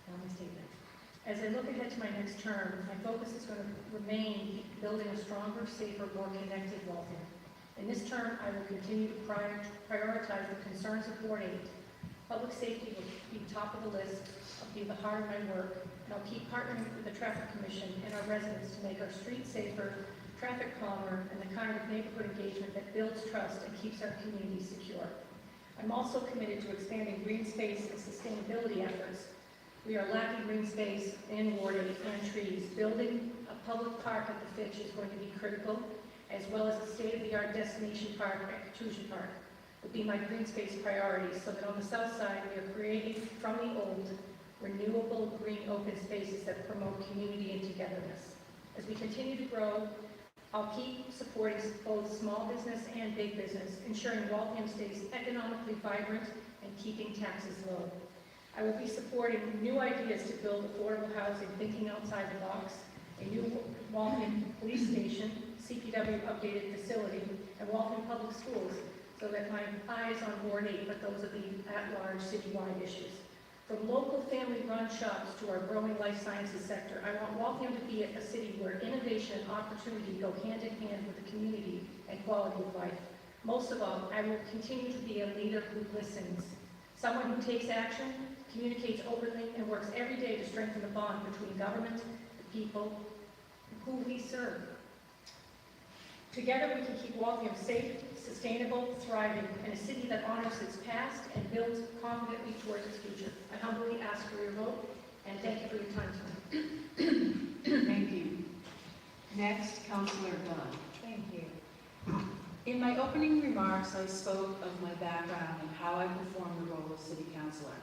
Now my statement. As I look ahead to my next term, my focus is going to remain building a stronger, safer, more connected Waltham. In this term, I will continue to prioritize the concerns of Ward 8. Public safety will be top of the list. I'll be the heart of my work, and I'll keep partnering with the Traffic Commission and our residents to make our streets safer, traffic calmer, and the kind of neighborhood engagement that builds trust and keeps our community secure. I'm also committed to expanding green space and sustainability efforts. We are lacking green space in Ward 8 and trees. Building a public park at the Fitch is going to be critical, as well as a state-of-the-art destination park at Katusha Park would be my green space priorities, so that on the south side we are creating from the old renewable green open spaces that promote community and togetherness. As we continue to grow, I'll keep supporting both small business and big business, ensuring Waltham stays economically vibrant and keeping taxes low. I will be supporting new ideas to build affordable housing, thinking outside the box, a new Waltham police station, CPW updated facility, and Waltham public schools, so that my eyes on Ward 8, but those are the at-large citywide issues. From local family-run shops to our growing life sciences sector, I want Waltham to be a city where innovation and opportunity go hand in hand with the community and quality of life. Most of all, I will continue to be a leader who listens, someone who takes action, communicates openly, and works every day to strengthen the bond between government, the people, who we serve. Together we can keep Waltham safe, sustainable, thriving, and a city that honors its past and builds confidently towards its future. I humbly ask for your vote, and thank you for your time tonight. Thank you. Next, Councilor Dunn. Thank you. In my opening remarks, I spoke of my background and how I perform the role of city councilor.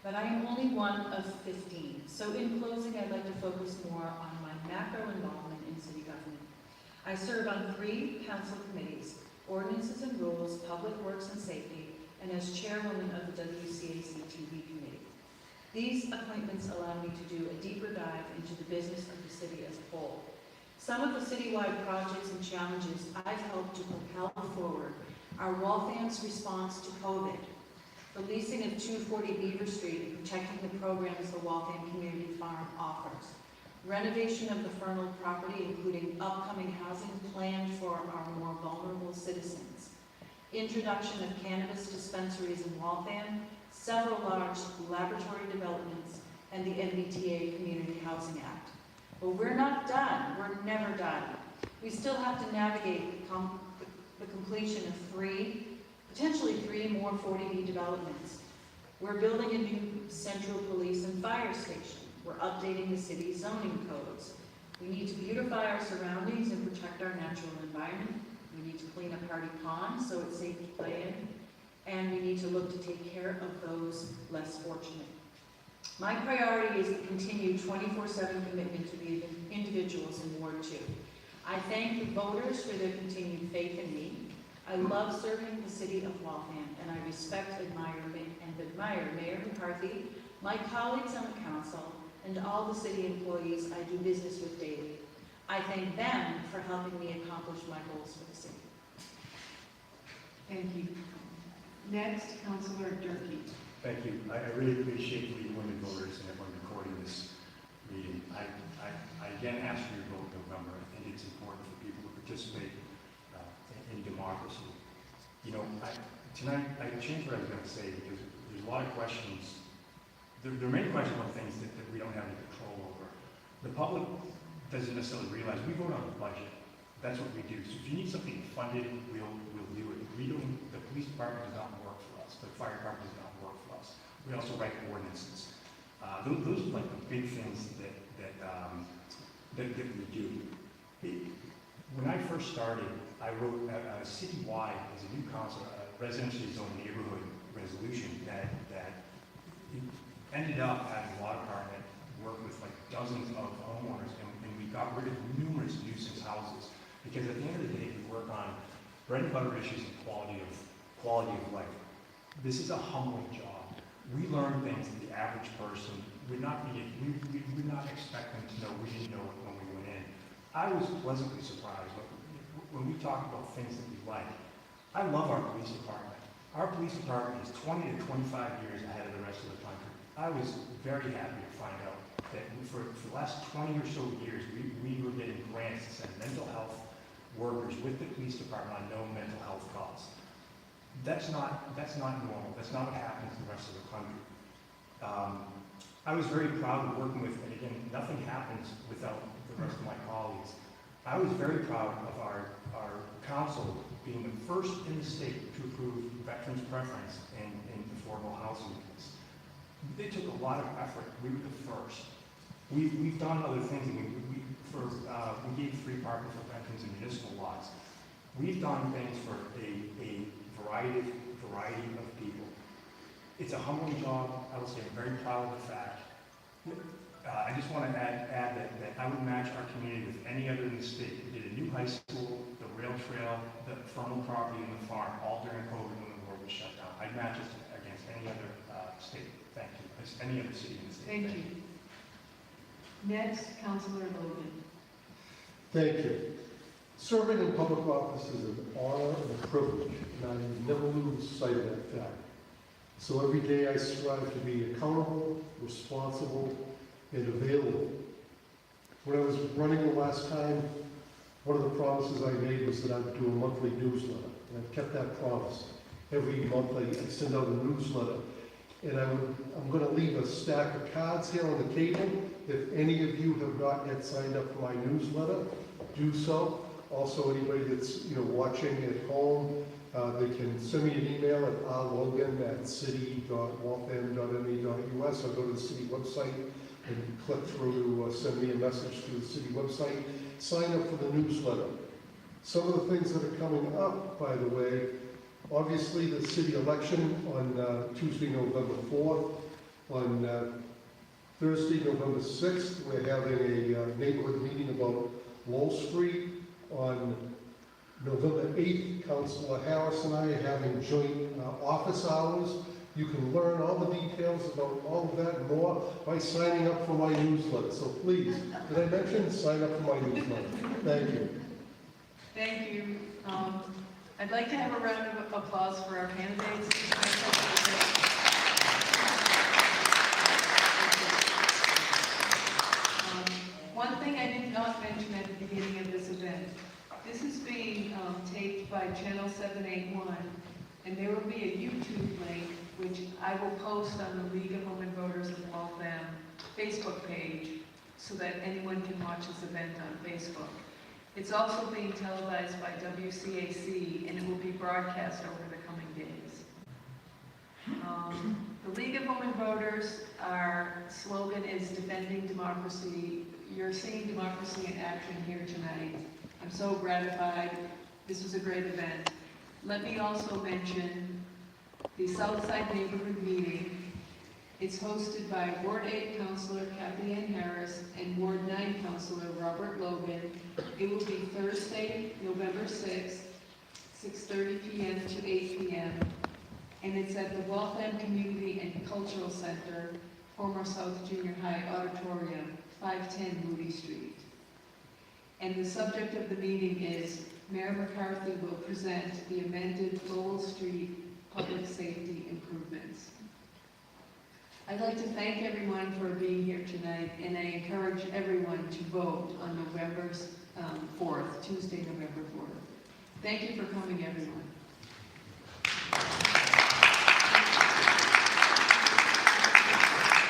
But I am only one of 15, so in closing, I'd like to focus more on my macro involvement in city government. I serve on 3 council committees: Ordinances and Rules, Public Works and Safety, and as chairwoman of the WCAC TV committee. These appointments allow me to do a deeper dive into the business of the city as a whole. Some of the citywide projects and challenges I've helped to propel forward are Waltham's response to COVID, the leasing of 240 Beaver Street and protecting the programs the Waltham Community Farm offers, renovation of the Fernald property, including upcoming housing planned for our more vulnerable citizens, introduction of cannabis dispensaries in Waltham, several large laboratory developments, and the MBTA Community Housing Act. But we're not done. We're never done. We still have to navigate the completion of potentially three more 40B developments. We're building a new central police and fire station. We're updating the city's zoning codes. We need to beautify our surroundings and protect our natural environment. We need to clean up Hardy Pond so it's safe to play in. And we need to look to take care of those less fortunate. My priority is the continued 24/7 commitment to the individuals in Ward 2. I thank the voters for their continued faith in me. I love serving the city of Waltham, and I respect, admire Mayor McCarthy, my colleagues on the council, and all the city employees I do business with daily. I thank them for helping me accomplish my goals for the city. Thank you. Next, Councilor Durkee. Thank you. I really appreciate the Women Voters and everyone recording this meeting. I again ask for your vote in November. I think it's important for people to participate in democracy. You know, tonight I changed what I was going to say because there's a lot of questions. There are many questions on things that we don't have any control over. The public doesn't necessarily realize we vote on the budget. That's what we do. So if you need something funded, we'll do it. The police department does not work for us. The fire department does not work for us. We also write ordinances. Those are like the big things that we do. When I first started, I wrote citywide as a new council, a residentially zoned neighborhood resolution that ended up having the law department work with like dozens of homeowners, and we got rid of numerous nuisance houses. Because at the end of the day, we work on bread and butter issues and quality of life. This is a humbling job. We learn things that the average person would not expect them to know. We didn't know it when we went in. I was pleasantly surprised when we talk about things that we like. I love our police department. Our police department is 20 to 25 years ahead of the rest of the country. I was very happy to find out that for the last 20 or so years, we were getting grants to send mental health workers with the police department on no mental health calls. That's not normal. That's not what happens in the rest of the country. I was very proud of working with, and again, nothing happens without the rest of my colleagues. I was very proud of our council being the first in the state to approve veterans preference in affordable housing units. It took a lot of effort. We were the first. We've done other things. We gave free parking for veterans in municipal lots. We've done things for a variety of people. It's a humbling job. I will say I'm very proud of the fact. I just want to add that I would match our community with any other in the state. We did a new high school, the rail trail, the Fernal property, and the farm, all during COVID when the world was shut down. I'd match it against any other state. Thank you. As any other city in the state. Thank you. Next, Councilor Logan. Thank you. Serving in public office is an honor and a privilege, and I never lose sight of that fact. So every day I strive to be accountable, responsible, and available. When I was running the last time, one of the promises I made was that I would do a monthly newsletter, and I've kept that promise. Every month I send out a newsletter, and I'm going to leave a stack of cards here on the table. If any of you have not yet signed up for my newsletter, do so. Also, anybody that's watching at home, they can send me an email at rlogan@city.waltham.me.us, or go to the city website and click through to send me a message through the city website. Sign up for the newsletter. Some of the things that are coming up, by the way, obviously the city election on Tuesday, November 4th. On Thursday, November 6th, we're having a neighborhood meeting about Lowell Street. On November 8th, Councilor Harris and I are having joint office hours. You can learn all the details about all of that and more by signing up for my newsletter. So please, did I mention sign up for my newsletter? Thank you. Thank you. I'd like to have a round of applause for our candidates. One thing I did not mention at the beginning of this event, this is being taped by Channel 781, and there will be a YouTube link which I will post on the League of Women Voters of Waltham Facebook page so that anyone can watch this event on Facebook. It's also being televised by WCAC, and it will be broadcast over the coming days. The League of Women Voters, our slogan is defending democracy. You're seeing democracy in action here tonight. I'm so gratified. This was a great event. Let me also mention the Southside Neighborhood Meeting. It's hosted by Ward 8 Councilor Kathy Ann Harris and Ward 9 Councilor Robert Logan. It will be Thursday, November 6th, 6:30 p.m. to 8 p.m. And it's at the Waltham Community and Cultural Center, former South Junior High Auditorium, 510 Moody Street. And the subject of the meeting is Mayor McCarthy will present the amended Lowell Street public safety improvements. I'd like to thank everyone for being here tonight, and I encourage everyone to vote on November 4th, Tuesday, November 4th. Thank you for coming, everyone.